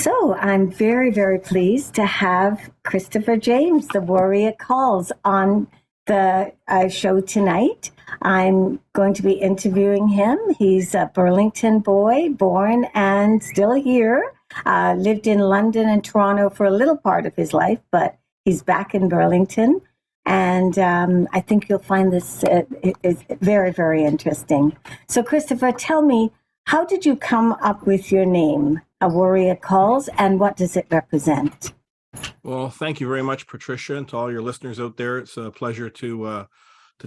So I'm very, very pleased to have Christopher James, the Warrior Calls, on the show tonight. I'm going to be interviewing him. He's a Burlington boy, born and still here. Lived in London and Toronto for a little part of his life, but he's back in Burlington. And I think you'll find this is very, very interesting. So, Christopher, tell me, how did you come up with your name, A Warrior Calls, and what does it represent? Well, thank you very much, Patricia, and to all your listeners out there. It's a pleasure to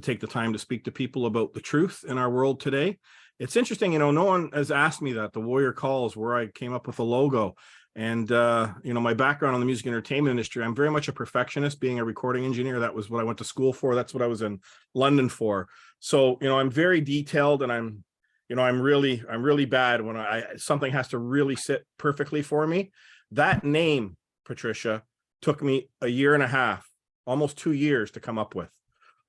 take the time to speak to people about the truth in our world today. It's interesting, no one has asked me that. The Warrior Calls, where I came up with the logo. And, my background in the music entertainment industry, I'm very much a perfectionist, being a recording engineer. That was what I went to school for. That's what I was in London for. So, I'm very detailed, and I'm really bad when something has to really sit perfectly for me. That name, Patricia, took me a year and a half, almost 2 years to come up with.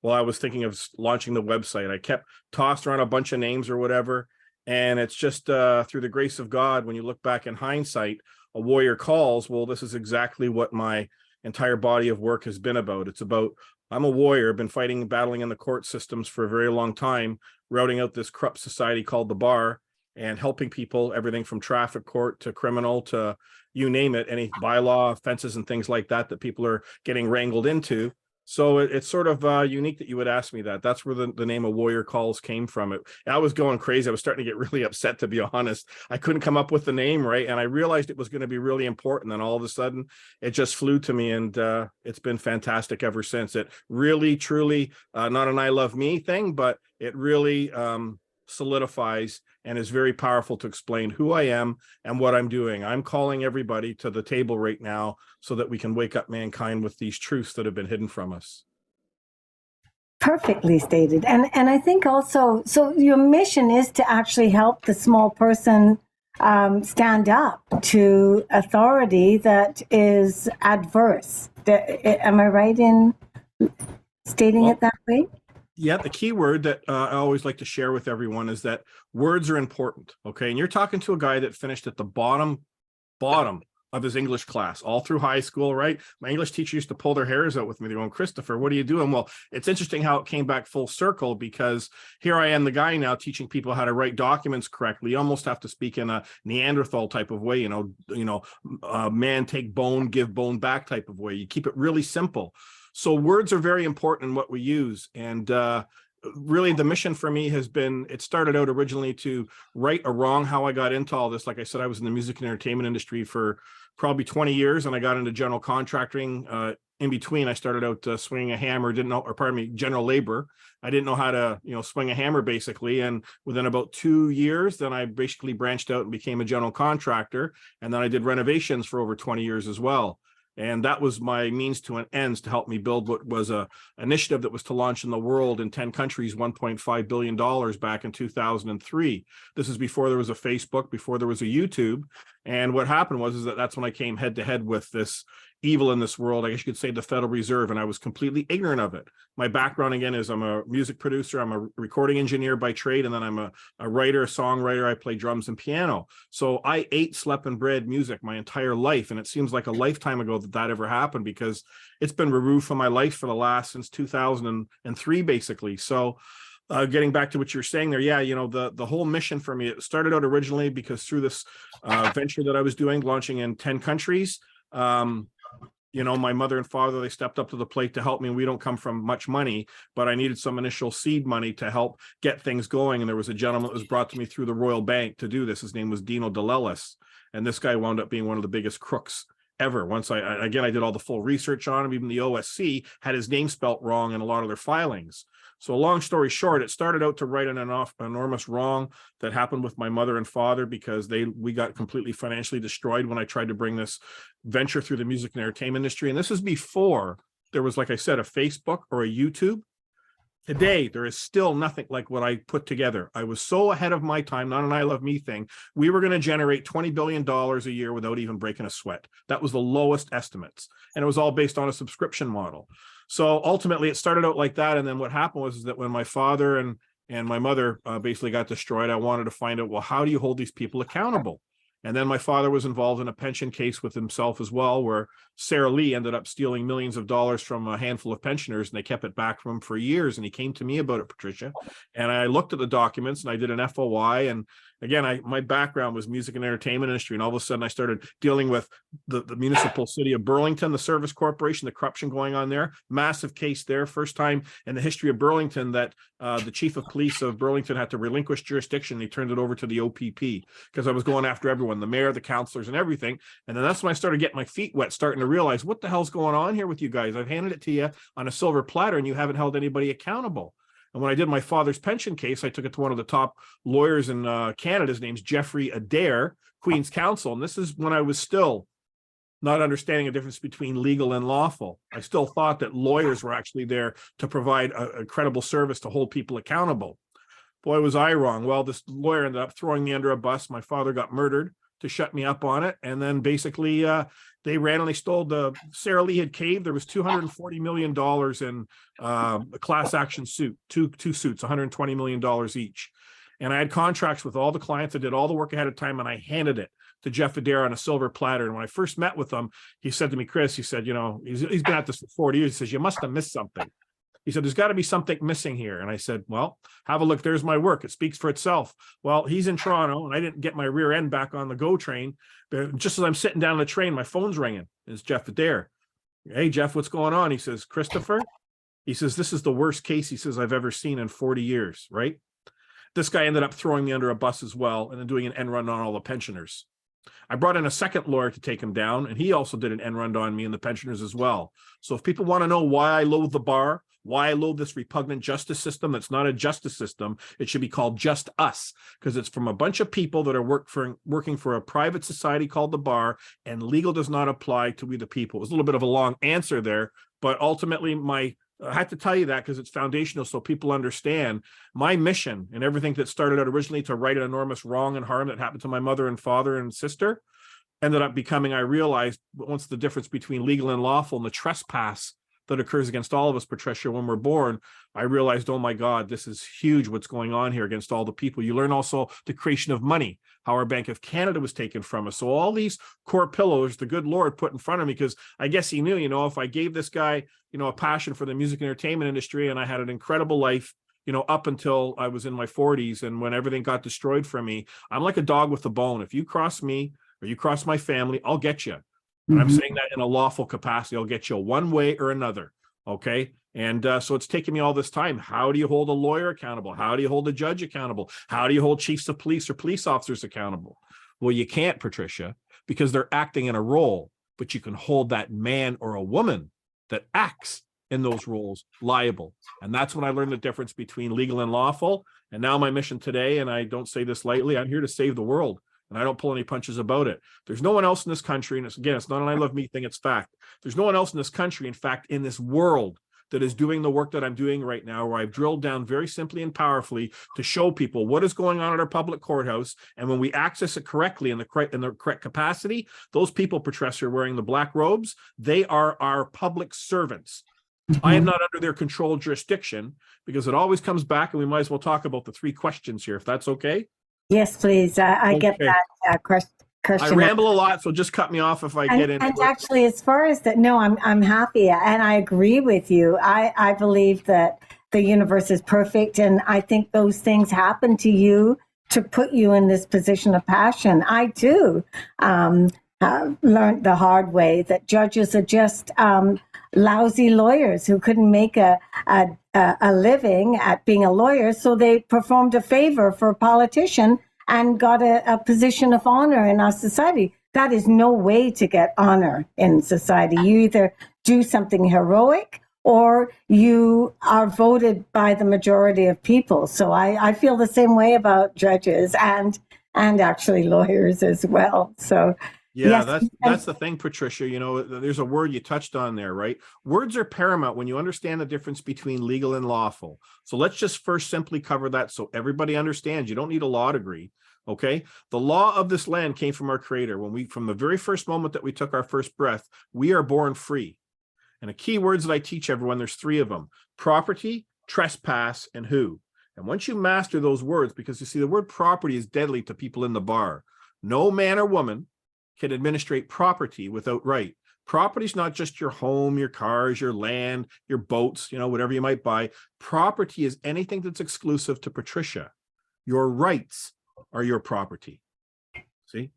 While I was thinking of launching the website, I kept tossed around a bunch of names or whatever. And it's just through the grace of God, when you look back in hindsight, A Warrior Calls, well, this is exactly what my entire body of work has been about. It's about, I'm a warrior, been fighting and battling in the court systems for a very long time, routing out this corrupt society called the bar, and helping people, everything from traffic court to criminal to you name it, any bylaw offenses and things like that people are getting wrangled into. So it's sort of unique that you would ask me that. That's where the name of Warrior Calls came from. I was going crazy. I was starting to get really upset, to be honest. I couldn't come up with the name, right? And I realized it was going to be really important. And all of a sudden, it just flew to me. And it's been fantastic ever since. It really, truly, not an I love me thing, but it really solidifies and is very powerful to explain who I am and what I'm doing. I'm calling everybody to the table right now so that we can wake up mankind with these truths that have been hidden from us. Perfectly stated. And I think also, so your mission is to actually help the small person stand up to authority that is adverse. Am I right in stating it that way? Yeah, the key word that I always like to share with everyone is that words are important, okay? And you're talking to a guy that finished at the bottom of his English class all through high school, right? My English teacher used to pull their hairs out with me. They're going, Christopher, what are you doing? Well, it's interesting how it came back full circle, because here I am, the guy now teaching people how to write documents correctly. You almost have to speak in a Neanderthal type of way, man take bone, give bone back type of way. You keep it really simple. So words are very important in what we use. And really the mission for me has been, it started out originally to right a wrong, how I got into all this. Like I said, I was in the music and entertainment industry for probably 20 years, and I got into general contracting. In between, I started out swinging a hammer, general labor. I didn't know how to, swing a hammer basically. And within about 2 years, then I basically branched out and became a general contractor. And then I did renovations for over 20 years as well. And that was my means to an ends to help me build what was a initiative that was to launch in the world in 10 countries, $1.5 billion back in 2003. This is before there was a Facebook, before there was a YouTube. And what happened was that's when I came head to head with this evil in this world. I guess you could say the Federal Reserve, and I was completely ignorant of it. My background, again, is I'm a music producer. I'm a recording engineer by trade, and then I'm a writer, a songwriter. I play drums and piano. So I ate, slept, and bred music my entire life, and it seems like a lifetime ago that ever happened, because it's been removed from my life for the last since 2003, basically. So getting back to what you're saying there, the whole mission for me, it started out originally because through this venture that I was doing, launching in 10 countries, my mother and father, they stepped up to the plate to help me. We don't come from much money, but I needed some initial seed money to help get things going. And there was a gentleman that was brought to me through the Royal Bank to do this. His name was Dino DeLellis. And this guy wound up being one of the biggest crooks ever. Once I did all the full research on him. Even the OSC had his name spelt wrong in a lot of their filings. So long story short, it started out to right an enormous wrong that happened with my mother and father, because we got completely financially destroyed when I tried to bring this venture through the music and entertainment industry. And this is before there was, like I said, a Facebook or a YouTube. Today, there is still nothing like what I put together. I was so ahead of my time, not an I love me thing. We were going to generate $20 billion a year without even breaking a sweat. That was the lowest estimates. And it was all based on a subscription model. So ultimately, it started out like that. And then what happened was that when my father and my mother basically got destroyed, I wanted to find out, well, how do you hold these people accountable? And then my father was involved in a pension case with himself as well, where Sarah Lee ended up stealing millions of dollars from a handful of pensioners, and they kept it back from him for years. And he came to me about it, Patricia. And I looked at the documents and I did an FOI. And again, my background was music and entertainment industry. And all of a sudden I started dealing with the municipal city of Burlington, the service corporation, the corruption going on there, massive case there. First time in the history of Burlington that the chief of police of Burlington had to relinquish jurisdiction. He turned it over to the OPP because I was going after everyone, the mayor, the councilors, and everything. And then that's when I started getting my feet wet, starting to realize what the hell's going on here with you guys. I've handed it to you on a silver platter and you haven't held anybody accountable. And when I did my father's pension case, I took it to one of the top lawyers in Canada. His name's Jeffrey Adair, Queen's Counsel. And this is when I was still not understanding the difference between legal and lawful. I still thought that lawyers were actually there to provide a credible service to hold people accountable. Boy, was I wrong. Well, this lawyer ended up throwing me under a bus. My father got murdered to shut me up on it. And then basically they randomly stole Sarah Lee had caved. There was $240 million in a class action suit, two suits, $120 million each. And I had contracts with all the clients. I did all the work ahead of time and I handed it to Jeff Adair on a silver platter. And when I first met with him, he said to me, Chris, he said, he's been at this for 40 years. He says, you must have missed something. He said, there's got to be something missing here. And I said, well, have a look. There's my work. It speaks for itself. Well, he's in Toronto and I didn't get my rear end back on the GO train. But just as I'm sitting down the train, my phone's ringing. It's Jeff Adair. Hey, Jeff, what's going on? He says, Christopher, he says, this is the worst case, he says, I've ever seen in 40 years, right? This guy ended up throwing me under a bus as well and then doing an end run on all the pensioners. I brought in a second lawyer to take him down, and he also did an end run on me and the pensioners as well. So if people want to know why I loathe the bar, why I loathe this repugnant justice system that's not a justice system, it should be called Just Us, because it's from a bunch of people that are working for a private society called the bar, and legal does not apply to we the people. It was a little bit of a long answer there, but ultimately I have to tell you that because it's foundational so people understand my mission and everything that started out originally to right an enormous wrong and harm that happened to my mother and father and sister ended up becoming, I realized once the difference between legal and lawful and the trespass that occurs against all of us, Patricia, when we're born, I realized, oh my God, this is huge what's going on here against all the people. You learn also the creation of money, how our Bank of Canada was taken from us. So all these core pillars, the good Lord put in front of me, because I guess he knew, if I gave this guy, a passion for the music and entertainment industry, and I had an incredible life, up until I was in my 40s, and when everything got destroyed from me, I'm like a dog with a bone. If you cross me or you cross my family, I'll get you. And I'm saying that in a lawful capacity. I'll get you one way or another. Okay. And so it's taken me all this time. How do you hold a lawyer accountable? How do you hold a judge accountable? How do you hold chiefs of police or police officers accountable? Well, you can't, Patricia, because they're acting in a role, but you can hold that man or a woman that acts in those roles liable. And that's when I learned the difference between legal and lawful. And now my mission today, and I don't say this lightly, I'm here to save the world. And I don't pull any punches about it. There's no one else in this country, and it's not an I love me thing, it's fact. There's no one else in this country, in fact, in this world that is doing the work that I'm doing right now, where I've drilled down very simply and powerfully to show people what is going on at our public courthouse. And when we access it correctly in the correct capacity, those people, Patricia, wearing the black robes, they are our public servants. I am not under their control jurisdiction, because it always comes back, and we might as well talk about the three questions here, if that's okay. Yes, please. I get that question. I ramble a lot, so just cut me off if I get into it. And actually, as far as that, no, I'm happy, and I agree with you. I believe that the universe is perfect, and I think those things happen to you to put you in this position of passion. I too learned the hard way that judges are just lousy lawyers who couldn't make a living at being a lawyer, so they performed a favor for a politician and got a position of honor in our society. That is no way to get honor in society. You either do something heroic or you are voted by the majority of people. So I feel the same way about judges and actually lawyers as well. So yeah, yes. That's the thing, Patricia. There's a word you touched on there, right? Words are paramount when you understand the difference between legal and lawful. So let's just first simply cover that so everybody understands. You don't need a law degree, okay? The law of this land came from our Creator. From the very first moment that we took our first breath, we are born free. And the key words that I teach everyone, there's three of them: property, trespass, and who. And once you master those words, because you see, the word property is deadly to people in the bar. No man or woman can administrate property without right. Property is not just your home, your cars, your land, your boats, whatever you might buy. Property is anything that's exclusive to Patricia. Your rights are your property. See?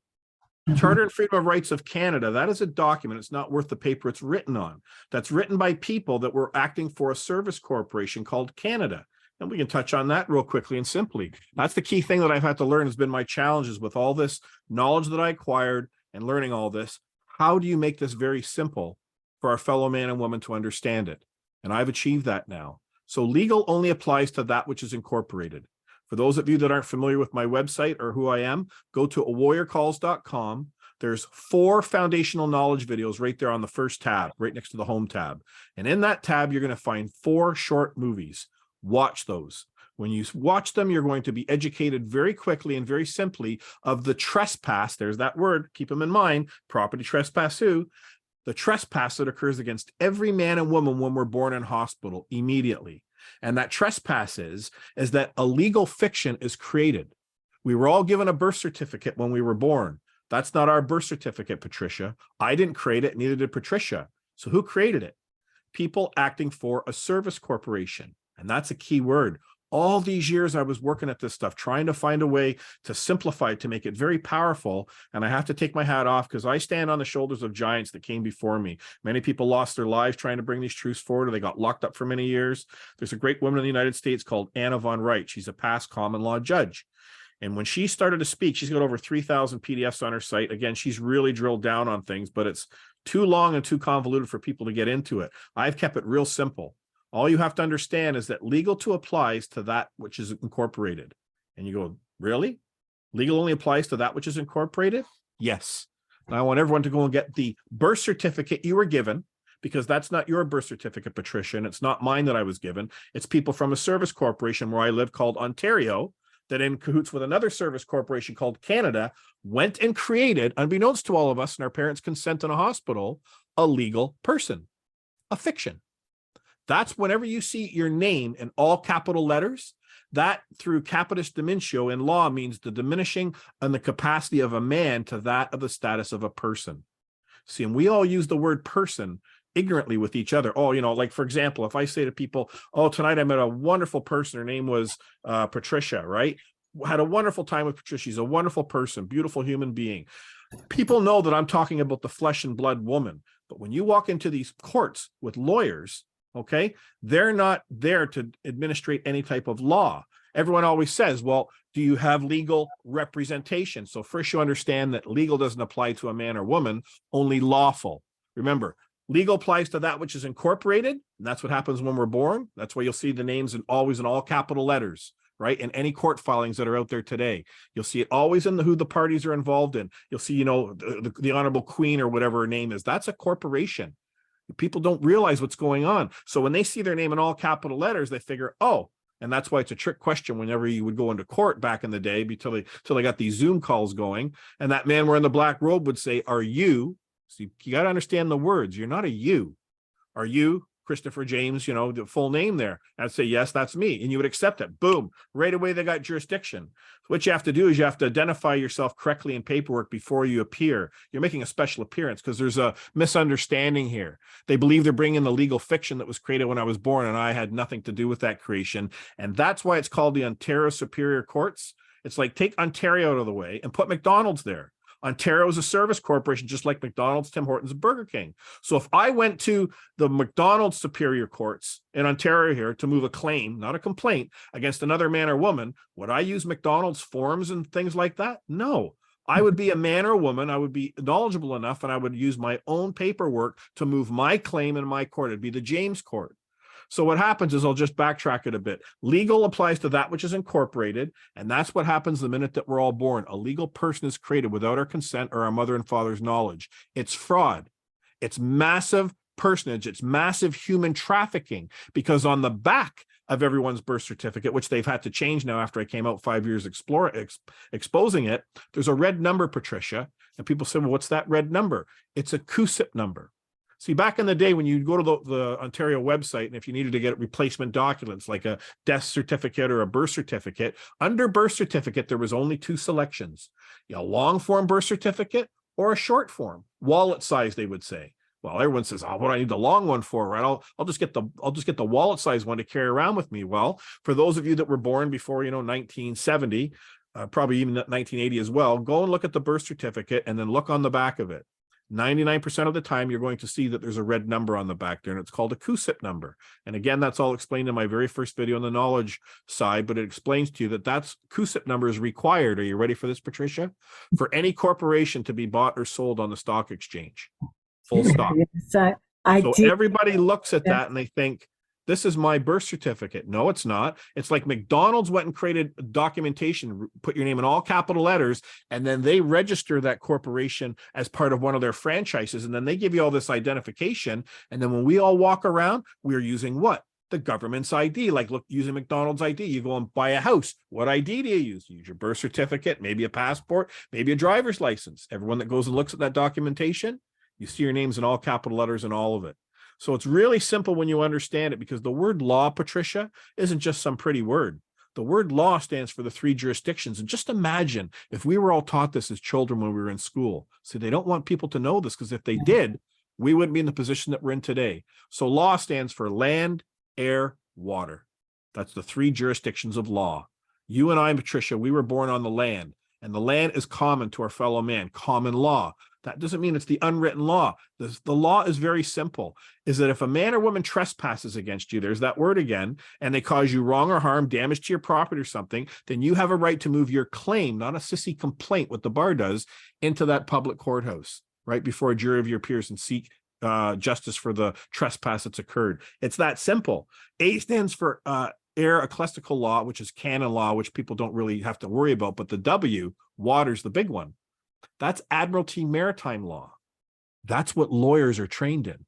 Charter and Freedom of Rights of Canada, that is a document. It's not worth the paper it's written on. That's written by people that were acting for a service corporation called Canada. And we can touch on that real quickly and simply. That's the key thing that I've had to learn, has been my challenges with all this knowledge that I acquired and learning all this. How do you make this very simple for our fellow man and woman to understand it? And I've achieved that now. So legal only applies to that which is incorporated. For those of you that aren't familiar with my website or who I am, go to awarriorcalls.com. There's 4 foundational knowledge videos right there on the first tab, right next to the home tab. And in that tab, you're going to find 4 short movies. Watch those. When you watch them, you're going to be educated very quickly and very simply of the trespass. There's that word. Keep them in mind. Property trespass who? The trespass that occurs against every man and woman when we're born in hospital immediately. And that trespass is that a legal fiction is created. We were all given a birth certificate when we were born. That's not our birth certificate, Patricia. I didn't create it, neither did Patricia. So who created it? People acting for a service corporation. And that's a key word. All these years I was working at this stuff, trying to find a way to simplify it, to make it very powerful. And I have to take my hat off because I stand on the shoulders of giants that came before me. Many people lost their lives trying to bring these truths forward, or they got locked up for many years. There's a great woman in the United States called Anna von Wright. She's a past common law judge. And when she started to speak, she's got over 3,000 PDFs on her site. Again, she's really drilled down on things, but it's too long and too convoluted for people to get into it. I've kept it real simple. All you have to understand is that legal to applies to that which is incorporated. And you go, really? Legal only applies to that which is incorporated? Yes. And I want everyone to go and get the birth certificate you were given, because that's not your birth certificate, Patricia, and it's not mine that I was given. It's people from a service corporation where I live called Ontario that, in cahoots with another service corporation called Canada, went and created, unbeknownst to all of us and our parents' consent in a hospital, a legal person, a fiction. That's whenever you see your name in all capital letters, that through capitis diminutio in law means the diminishing and the capacity of a man to that of the status of a person. See, and we all use the word person ignorantly with each other. Oh, like, for example, if I say to people, oh, tonight I met a wonderful person. Her name was Patricia, right? Had a wonderful time with Patricia. She's a wonderful person, beautiful human being. People know that I'm talking about the flesh and blood woman. But when you walk into these courts with lawyers, okay, they're not there to administrate any type of law. Everyone always says, well, do you have legal representation? So first you understand that legal doesn't apply to a man or woman, only lawful. Remember, legal applies to that which is incorporated, and that's what happens when we're born. That's why you'll see the names always in all capital letters, right? In any court filings that are out there today, you'll see it always in who the parties are involved in. You'll see, the Honorable Queen or whatever her name is. That's a corporation. People don't realize what's going on. So when they see their name in all capital letters, they figure, oh, and that's why it's a trick question whenever you would go into court back in the day, till they got these Zoom calls going. And that man wearing the black robe would say, are you? See, you got to understand the words. You're not a you. Are you Christopher James, the full name there? I'd say, yes, that's me. And you would accept it. Boom. Right away, they got jurisdiction. What you have to do is you have to identify yourself correctly in paperwork before you appear. You're making a special appearance because there's a misunderstanding here. They believe they're bringing the legal fiction that was created when I was born, and I had nothing to do with that creation. And that's why it's called the Ontario Superior Courts. It's like, take Ontario out of the way and put McDonald's there. Ontario is a service corporation, just like McDonald's, Tim Hortons, Burger King. So if I went to the McDonald's Superior Courts in Ontario here to move a claim, not a complaint, against another man or woman, would I use McDonald's forms and things like that? No. I would be a man or woman. I would be knowledgeable enough, and I would use my own paperwork to move my claim in my court. It'd be the James Court. So what happens is, I'll just backtrack it a bit. Legal applies to that which is incorporated, and that's what happens the minute that we're all born. A legal person is created without our consent or our mother and father's knowledge. It's fraud. It's massive personage. It's massive human trafficking, because on the back of everyone's birth certificate, which they've had to change now after I came out 5 years exposing it, there's a red number, Patricia. And people say, well, what's that red number? It's a CUSIP number. See, back in the day when you go to the Ontario website, and if you needed to get replacement documents like a death certificate or a birth certificate, under birth certificate, there was only two selections, a long form birth certificate or a short form, wallet size, they would say. Well, everyone says, "Oh, what do I need the long one for?" Right? I'll just get the wallet size one to carry around with me. Well, for those of you that were born before 1970, probably even 1980 as well, go and look at the birth certificate and then look on the back of it. 99% of the time, you're going to see that there's a red number on the back there, and it's called a CUSIP number. And again, that's all explained in my very first video on the knowledge side, but it explains to you that that's CUSIP number is required. Are you ready for this, Patricia? For any corporation to be bought or sold on the stock exchange. Full stop. Yes, So everybody looks at that and they think, this is my birth certificate. No, it's not. It's like McDonald's went and created documentation, put your name in all capital letters, and then they register that corporation as part of one of their franchises. And then they give you all this identification. And then when we all walk around, we're using what? The government's ID. Like, look, using McDonald's ID, you go and buy a house. What ID do you use? You use your birth certificate, maybe a passport, maybe a driver's license. Everyone that goes and looks at that documentation, you see your names in all capital letters and all of it. So it's really simple when you understand it, because the word law, Patricia, isn't just some pretty word. The word law stands for the three jurisdictions. And just imagine if we were all taught this as children when we were in school. So they don't want people to know this, because if they did, we wouldn't be in the position that we're in today. So law stands for land, air, water. That's the three jurisdictions of law. You and I, Patricia, we were born on the land, and the land is common to our fellow man, common law. That doesn't mean it's the unwritten law. The law is very simple, is that if a man or woman trespasses against you, there's that word again, and they cause you wrong or harm, damage to your property or something, then you have a right to move your claim, not a sissy complaint, what the bar does, into that public courthouse, right, before a jury of your peers, and seek justice for the trespass that's occurred. It's that simple. A stands for air ecclesiastical law, which is canon law, which people don't really have to worry about, but the W, water's the big one. That's Admiralty Maritime Law. That's what lawyers are trained in.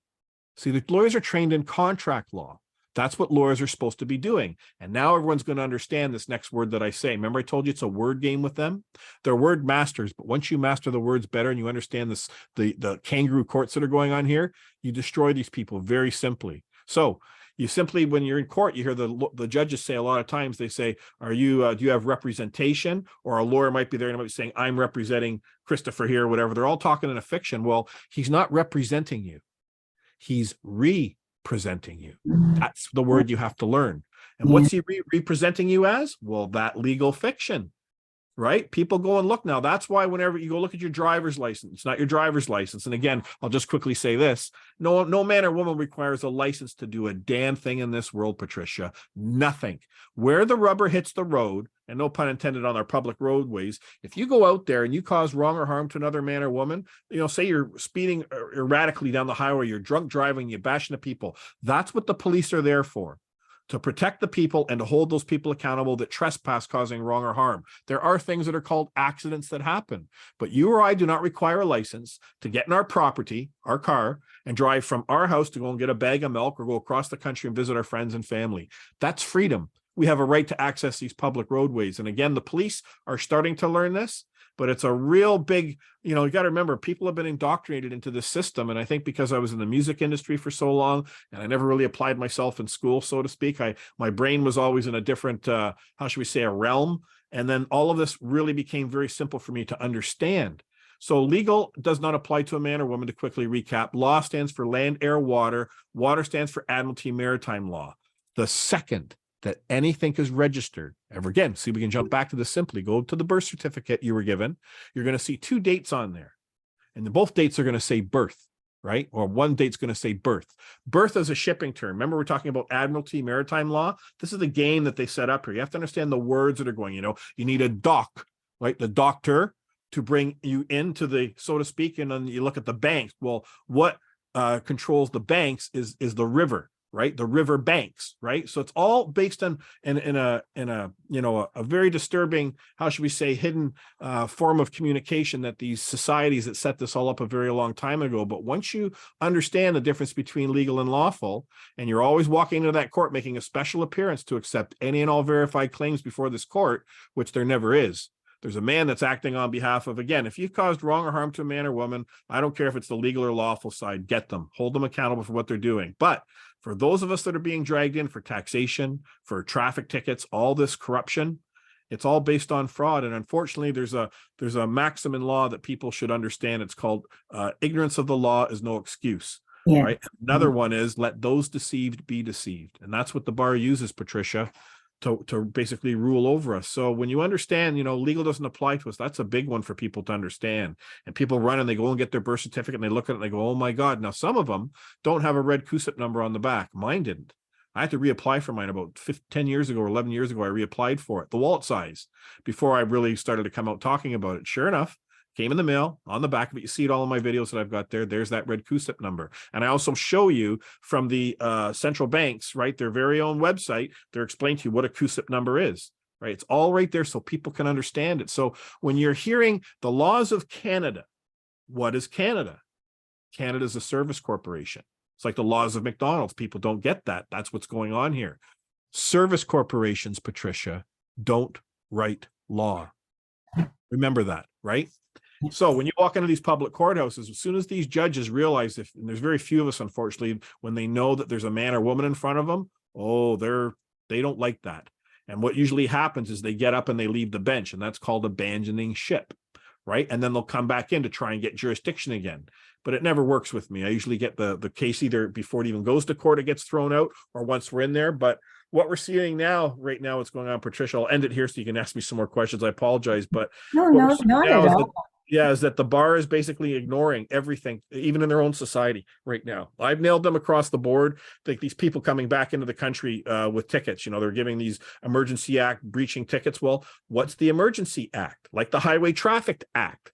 See, the lawyers are trained in contract law. That's what lawyers are supposed to be doing. And now everyone's going to understand this next word that I say. Remember, I told you it's a word game with them? They're word masters, but once you master the words better and you understand this, the kangaroo courts that are going on here, you destroy these people very simply. So you simply, when you're in court, you hear the judges say a lot of times, they say, do you have representation? Or a lawyer might be there and might be saying, I'm representing Christopher here, or whatever. They're all talking in a fiction. Well, he's not representing you. He's representing you. That's the word you have to learn. And what's he representing you as? Well, that legal fiction. Right? People go and look now. That's why whenever you go look at your driver's license, it's not your driver's license. And again, I'll just quickly say this. No man or woman requires a license to do a damn thing in this world, Patricia. Nothing. Where the rubber hits the road, and no pun intended on our public roadways, if you go out there and you cause wrong or harm to another man or woman, say you're speeding erratically down the highway, you're drunk driving, you're bashing the people. That's what the police are there for. To protect the people and to hold those people accountable that trespass, causing wrong or harm. There are things that are called accidents that happen, but you or I do not require a license to get in our property, our car, and drive from our house to go and get a bag of milk or go across the country and visit our friends and family. That's freedom. We have a right to access these public roadways. And again, the police are starting to learn this, but it's a real big, you got to remember, people have been indoctrinated into this system. And I think because I was in the music industry for so long and I never really applied myself in school, so to speak, my brain was always in a different, how should we say, a realm. And then all of this really became very simple for me to understand. So legal does not apply to a man or woman. To quickly recap, law stands for land, air, water. Water stands for Admiralty Maritime Law. The second that anything is registered, ever again, see, we can jump back to this simply. Go to the birth certificate you were given. You're going to see two dates on there. And both dates are going to say birth, right? Or one date's going to say birth. Birth is a shipping term. Remember, we're talking about Admiralty Maritime Law. This is the game that they set up here. You have to understand the words that are going, you need a dock, right? The doctor to bring you into the, so to speak, and then you look at the banks. Well, what controls the banks is the river. Right, the river banks, right? So it's all based on in a very disturbing, how should we say, hidden form of communication that these societies that set this all up a very long time ago. But once you understand the difference between legal and lawful, and you're always walking into that court making a special appearance to accept any and all verified claims before this court, which there never is. There's a man that's acting on behalf of, again, if you've caused wrong or harm to a man or woman, I don't care if it's the legal or lawful side, get them, hold them accountable for what they're doing. But for those of us that are being dragged in for taxation, for traffic tickets, all this corruption, it's all based on fraud. And unfortunately, there's a maxim in law that people should understand. It's called ignorance of the law is no excuse. Yeah. Right. Another one is let those deceived be deceived. And that's what the bar uses, Patricia, to basically rule over us. So when you understand, legal doesn't apply to us, that's a big one for people to understand. And people run and they go and get their birth certificate and they look at it and they go, oh my God. Now, some of them don't have a red CUSIP number on the back. Mine didn't. I had to reapply for mine about 10 years ago or 11 years ago. I reapplied for it, the wallet size, before I really started to come out talking about it. Sure enough, came in the mail. On the back of it, you see it all in my videos that I've got there. There's that red CUSIP number. And I also show you from the central banks, right, their very own website, they're explaining to you what a CUSIP number is, right? It's all right there so people can understand it. So when you're hearing the laws of Canada, what is Canada? Canada is a service corporation. It's like the laws of McDonald's. People don't get that. That's what's going on here. Service corporations, Patricia, don't write law. Remember that, right? So when you walk into these public courthouses, as soon as these judges realize, and there's very few of us, unfortunately, when they know that there's a man or woman in front of them, they don't like that. And what usually happens is they get up and they leave the bench, and that's called abandoning ship, right? And then they'll come back in to try and get jurisdiction again. But it never works with me. I usually get the case either before it even goes to court, it gets thrown out, or once we're in there. But what we're seeing right now, what's going on, Patricia, I'll end it here so you can ask me some more questions. I apologize, but No, not at all. Is that the bar is basically ignoring everything, even in their own society right now. I've nailed them across the board. Like these people coming back into the country with tickets, they're giving these Emergency Act breaching tickets. Well, what's the Emergency Act? Like the Highway Traffic Act,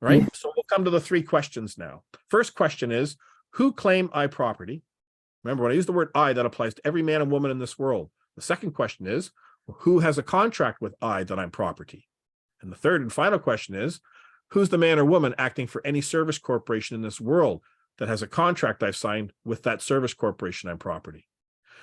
right? Mm-hmm. So we'll come to the three questions now. First question is, who claim I property? Remember, when I use the word I, that applies to every man and woman in this world. The second question is, who has a contract with I that I'm property? And the third and final question is, who's the man or woman acting for any service corporation in this world that has a contract I've signed with that service corporation I'm property?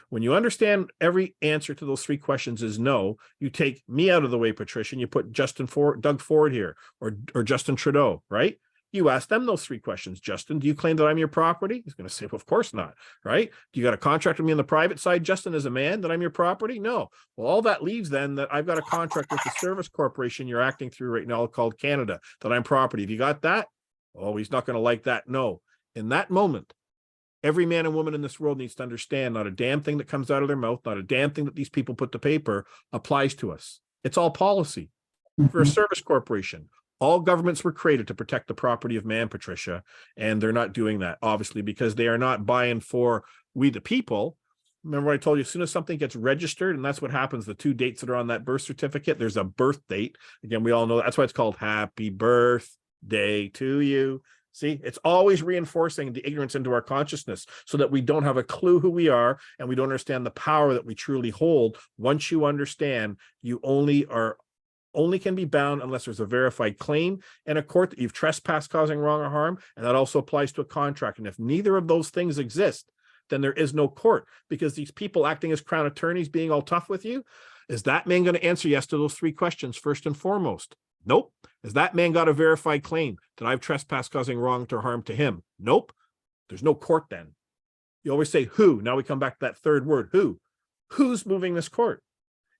When you understand every answer to those three questions is no, you take me out of the way, Patricia, and you put Doug Ford here or Justin Trudeau, right? You ask them those three questions. Justin, do you claim that I'm your property? He's going to say, well, of course not, right? Do you got a contract with me on the private side, Justin, as a man, that I'm your property? No. Well, all that leaves then that I've got a contract with the service corporation you're acting through right now called Canada, that I'm property. Have you got that? Oh, he's not going to like that. No. In that moment, every man and woman in this world needs to understand not a damn thing that comes out of their mouth, not a damn thing that these people put to paper applies to us. It's all policy. For a service corporation, all governments were created to protect the property of man, Patricia, and they're not doing that, obviously, because they are not buying for we the people. Remember what I told you, as soon as something gets registered, and that's what happens, the two dates that are on that birth certificate, there's a birth date. Again, we all know that's why it's called happy birthday to you. See, it's always reinforcing the ignorance into our consciousness so that we don't have a clue who we are and we don't understand the power that we truly hold. Once you understand, you only can be bound unless there's a verified claim in a court that you've trespassed causing wrong or harm, and that also applies to a contract. And if neither of those things exist, then there is no court, because these people acting as crown attorneys being all tough with you, is that man going to answer yes to those three questions first and foremost? Nope. Has that man got a verified claim that I've trespassed causing wrong or harm to him? Nope. There's no court then. You always say who. Now we come back to that third word, who. Who's moving this court?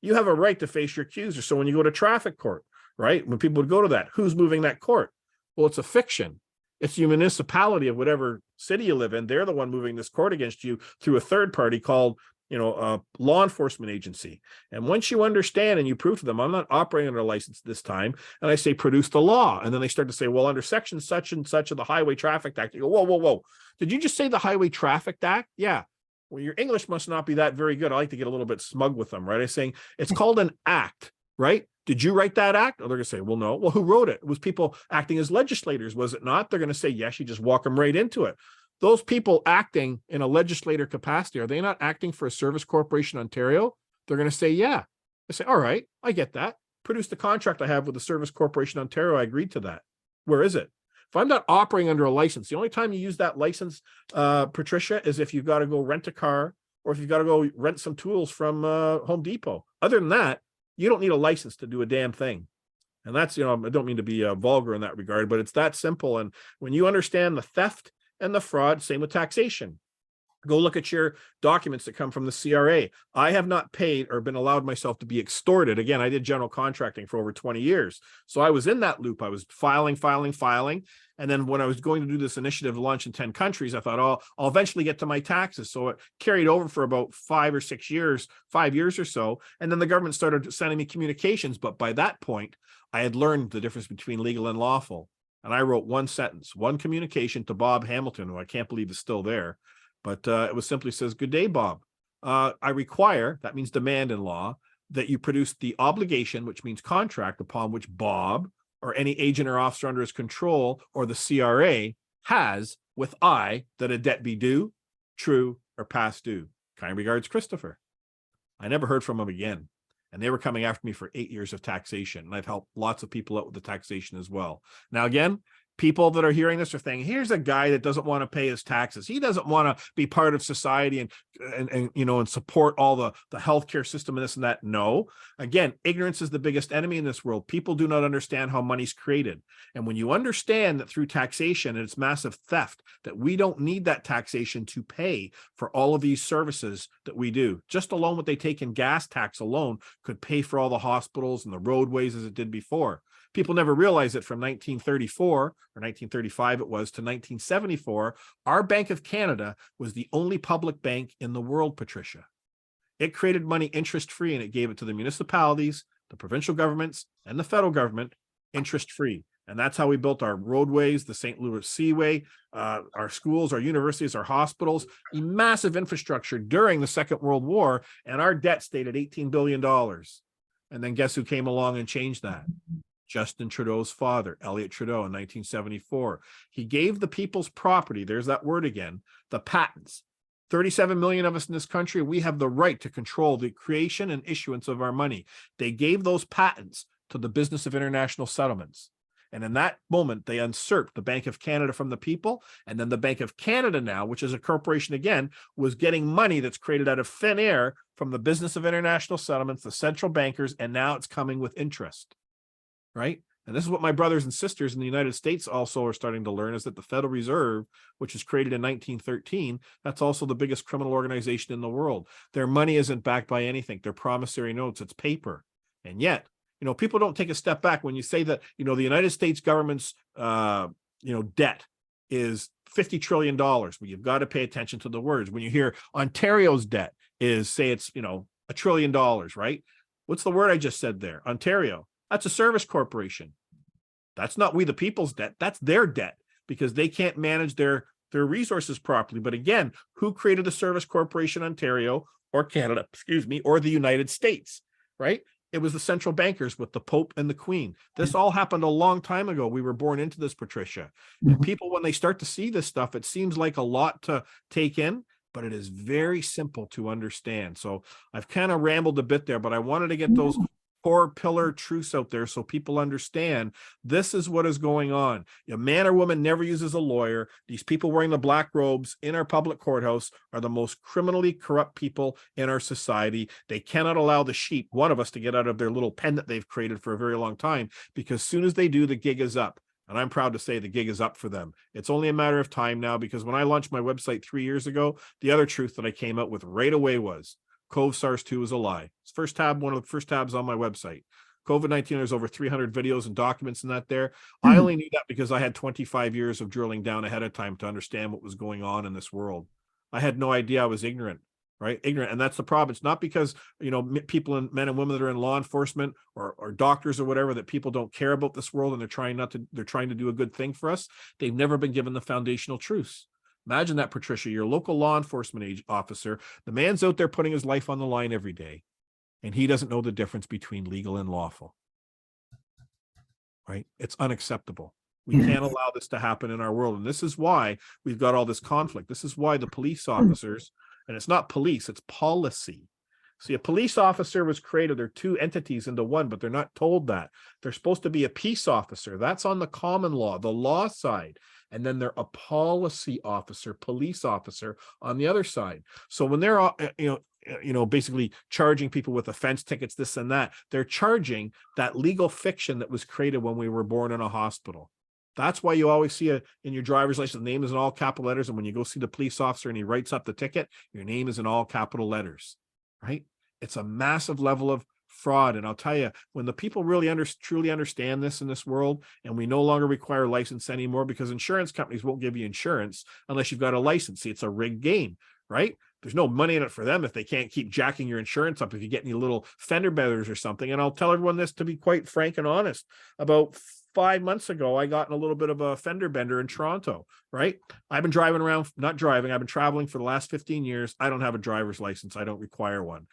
You have a right to face your accuser. So when you go to traffic court, right, when people would go to that, who's moving that court? Well, it's a fiction. It's the municipality of whatever city you live in. They're the one moving this court against you through a third party called, a law enforcement agency. And once you understand and you prove to them, I'm not operating under a license this time, and I say, produce the law. And then they start to say, well, under section such and such of the Highway Traffic Act, you go, whoa. Did you just say the Highway Traffic Act? Yeah. Well, your English must not be that very good. I like to get a little bit smug with them, right? I'm saying it's called an act, right? Did you write that act? Oh, they're going to say, well, no. Well, who wrote it? It was people acting as legislators, was it not? They're going to say, yes, you just walk them right into it. Those people acting in a legislator capacity, are they not acting for a Service Corporation Ontario? They're going to say, yeah. I say, all right, I get that. Produce the contract I have with the Service Corporation Ontario. I agreed to that. Where is it? If I'm not operating under a license, the only time you use that license, Patricia, is if you've got to go rent a car or if you've got to go rent some tools from Home Depot. Other than that, you don't need a license to do a damn thing. And that's, I don't mean to be vulgar in that regard, but it's that simple. And when you understand the theft and the fraud, same with taxation. Go look at your documents that come from the CRA. I have not paid or been allowed myself to be extorted. Again, I did general contracting for over 20 years. So I was in that loop. I was filing. And then when I was going to do this initiative launch in 10 countries, I thought, oh, I'll eventually get to my taxes. So it carried over for about 5 years or so. And then the government started sending me communications. But by that point, I had learned the difference between legal and lawful. And I wrote one sentence, one communication to Bob Hamilton, who I can't believe is still there. But it was simply says, good day, Bob. I require, that means demand in law, that you produce the obligation, which means contract, upon which Bob or any agent or officer under his control or the CRA has with I that a debt be due, true, or past due. Kind regards, Christopher. I never heard from him again. And they were coming after me for 8 years of taxation. And I've helped lots of people out with the taxation as well. Now, again, people that are hearing this are thinking, here's a guy that doesn't want to pay his taxes. He doesn't want to be part of society and support all the healthcare system and this and that. No, again, ignorance is the biggest enemy in this world. People do not understand how money's created. And when you understand that through taxation and its massive theft, that we don't need that taxation to pay for all of these services that we do. Just alone what they take in gas tax alone could pay for all the hospitals and the roadways as it did before. People never realize that from 1934 or 1935 it was to 1974, our Bank of Canada was the only public bank in the world, Patricia. It created money interest-free and it gave it to the municipalities, the provincial governments, and the federal government interest-free. And that's how we built our roadways, the St. Louis Seaway, our schools, our universities, our hospitals, a massive infrastructure during the Second World War, and our debt stayed at $18 billion. And then guess who came along and changed that? Justin Trudeau's father, Elliott Trudeau, in 1974. He gave the people's property, there's that word again, the patents. 37 million of us in this country, we have the right to control the creation and issuance of our money. They gave those patents to the business of international settlements. And in that moment, they usurped the Bank of Canada from the people. And then the Bank of Canada now, which is a corporation again, was getting money that's created out of thin air from the business of international settlements, the central bankers, and now it's coming with interest. Right? And this is what my brothers and sisters in the United States also are starting to learn, is that the Federal Reserve, which was created in 1913, that's also the biggest criminal organization in the world. Their money isn't backed by anything. They're promissory notes. It's paper. And yet, people don't take a step back when you say that, the United States government's, debt is $50 trillion. Well, you've got to pay attention to the words. When you hear Ontario's debt is, say it's, $1 trillion, right? What's the word I just said there? Ontario. That's a service corporation. That's not we the people's debt. That's their debt because they can't manage their resources properly. But again, who created the Service Corporation Ontario or Canada, or the United States, right? It was the central bankers with the Pope and the Queen. This all happened a long time ago. We were born into this, Patricia. And people, when they start to see this stuff, it seems like a lot to take in, but it is very simple to understand. So I've kind of rambled a bit there, but I wanted to get those core pillar truths out there so people understand this is what is going on. A man or woman never uses a lawyer. These people wearing the black robes in our public courthouse are the most criminally corrupt people in our society. They cannot allow the sheep, one of us, to get out of their little pen that they've created for a very long time, because as soon as they do, the gig is up. And I'm proud to say the gig is up for them. It's only a matter of time now, because when I launched my website 3 years ago, the other truth that I came out with right away was Cove SARS-2 is a lie. It's one of the first tabs on my website. COVID-19, there's over 300 videos and documents in that there. I only knew that because I had 25 years of drilling down ahead of time to understand what was going on in this world. I had no idea. I was ignorant, right? Ignorant. And that's the problem. It's not because, people and men and women that are in law enforcement or doctors or whatever, that people don't care about this world and they're trying to do a good thing for us. They've never been given the foundational truths. Imagine that, Patricia, your local law enforcement officer, the man's out there putting his life on the line every day, and he doesn't know the difference between legal and lawful, right? It's unacceptable. We can't allow this to happen in our world. And this is why we've got all this conflict. This is why the police officers, and it's not police, it's policy. See, a police officer was created. They're two entities into one, but they're not told that. They're supposed to be a peace officer. That's on the common law, the law side. And then they're a policy officer, police officer on the other side. So when they're, basically charging people with offense tickets, this and that. They're charging that legal fiction that was created when we were born in a hospital. That's why you always see in your driver's license, the name is in all capital letters. And when you go see the police officer and he writes up the ticket, your name is in all capital letters, right? It's a massive level of fraud. And I'll tell you, when the people really truly understand this in this world, and we no longer require license anymore, because insurance companies won't give you insurance unless you've got a license. See, it's a rigged game, right? There's no money in it for them if they can't keep jacking your insurance up if you get any little fender benders or something. And I'll tell everyone this, to be quite frank and honest. About 5 months ago, I got in a little bit of a fender bender in Toronto, right? I've been driving around, not driving, I've been traveling for the last 15 years. I don't have a driver's license. I don't require one.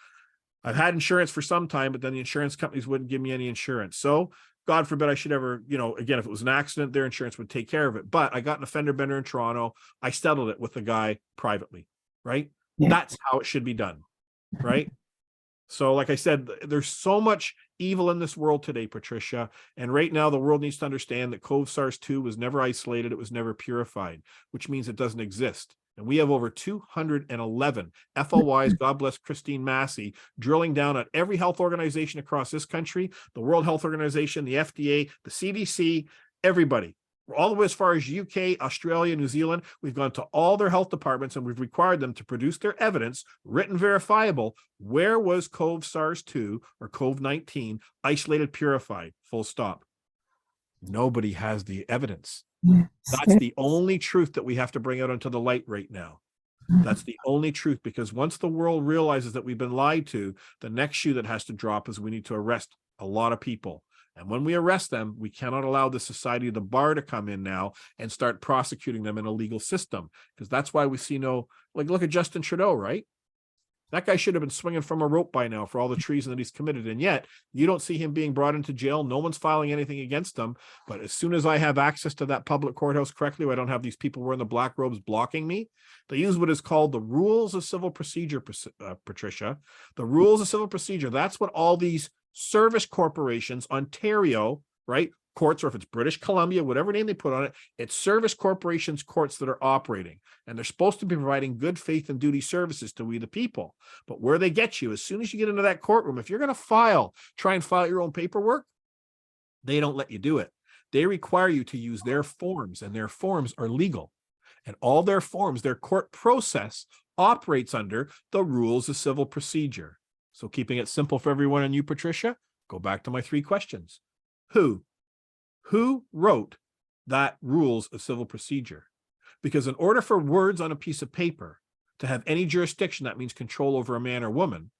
I've had insurance for some time, but then the insurance companies wouldn't give me any insurance. So God forbid I should ever, again, if it was an accident, their insurance would take care of it. But I got in a fender bender in Toronto. I settled it with the guy privately, right? Yeah. That's how it should be done, right? So like I said, there's so much evil in this world today, Patricia. And right now the world needs to understand that CoV SARS-2 was never isolated. It was never purified, which means it doesn't exist. And we have over 211 FOIs, God bless Christine Massey, drilling down on every health organization across this country, the World Health Organization, the FDA, the CDC, everybody. All the way as far as UK, Australia, New Zealand. We've gone to all their health departments and we've required them to produce their evidence, written, verifiable. Where was CoV SARS-2 or COVID-19 isolated, purified? Full stop. Nobody has the evidence. Yes. That's the only truth that we have to bring out into the light right now. That's the only truth, because once the world realizes that we've been lied to, the next shoe that has to drop is we need to arrest a lot of people. And when we arrest them, we cannot allow the Society of the Bar to come in now and start prosecuting them in a legal system, because that's why we see look at Justin Trudeau, right? That guy should have been swinging from a rope by now for all the treason that he's committed. And yet you don't see him being brought into jail. No one's filing anything against him. But as soon as I have access to that public courthouse correctly, where I don't have these people wearing the black robes blocking me, they use what is called the rules of civil procedure, Patricia. The rules of civil procedure. That's what all these service corporations, Ontario, right? Courts, or if it's British Columbia, whatever name they put on it, it's service corporations, courts that are operating. And they're supposed to be providing good faith and duty services to we the people. But where they get you, as soon as you get into that courtroom, if you're going to try and file your own paperwork, they don't let you do it. They require you to use their forms, and their forms are legal. And all their forms, their court process operates under the rules of civil procedure. So keeping it simple for everyone and you, Patricia, go back to my 3 questions. Who wrote that rules of civil procedure? Because in order for words on a piece of paper to have any jurisdiction, that means control over a man or woman,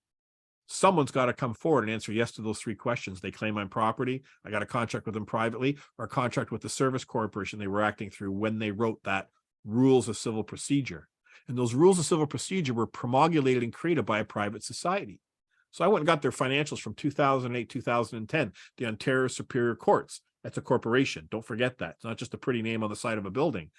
someone's got to come forward and answer yes to those 3 questions. They claim I'm property, I got a contract with them privately, or a contract with the service corporation they were acting through when they wrote that rules of civil procedure. And those rules of civil procedure were promulgated and created by a private society. So I went and got their financials from 2008, 2010, the Ontario Superior Courts. That's a corporation. Don't forget that. It's not just a pretty name on the side of a building.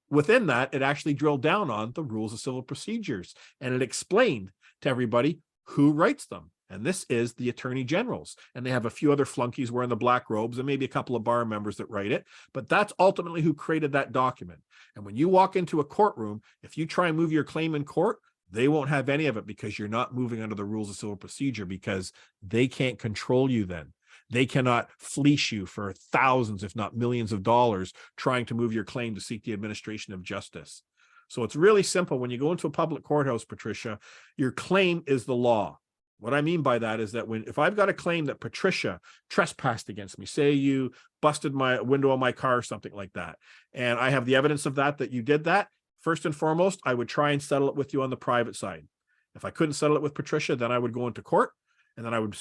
Within that, it actually drilled down on the rules of civil procedures, and it explained to everybody who writes them. And this is the attorney generals. And they have a few other flunkies wearing the black robes and maybe a couple of bar members that write it. But that's ultimately who created that document. And when you walk into a courtroom, if you try and move your claim in court, they won't have any of it, because you're not moving under the rules of civil procedure, because they can't control you then. They cannot fleece you for thousands, if not millions of dollars, trying to move your claim to seek the administration of justice. So it's really simple. When you go into a public courthouse, Patricia, your claim is the law. What I mean by that is that if I've got a claim that Patricia trespassed against me, say you busted my window on my car or something like that, and I have the evidence of that you did that, first and foremost, I would try and settle it with you on the private side. If I couldn't settle it with Patricia, then I would go into court. And then I would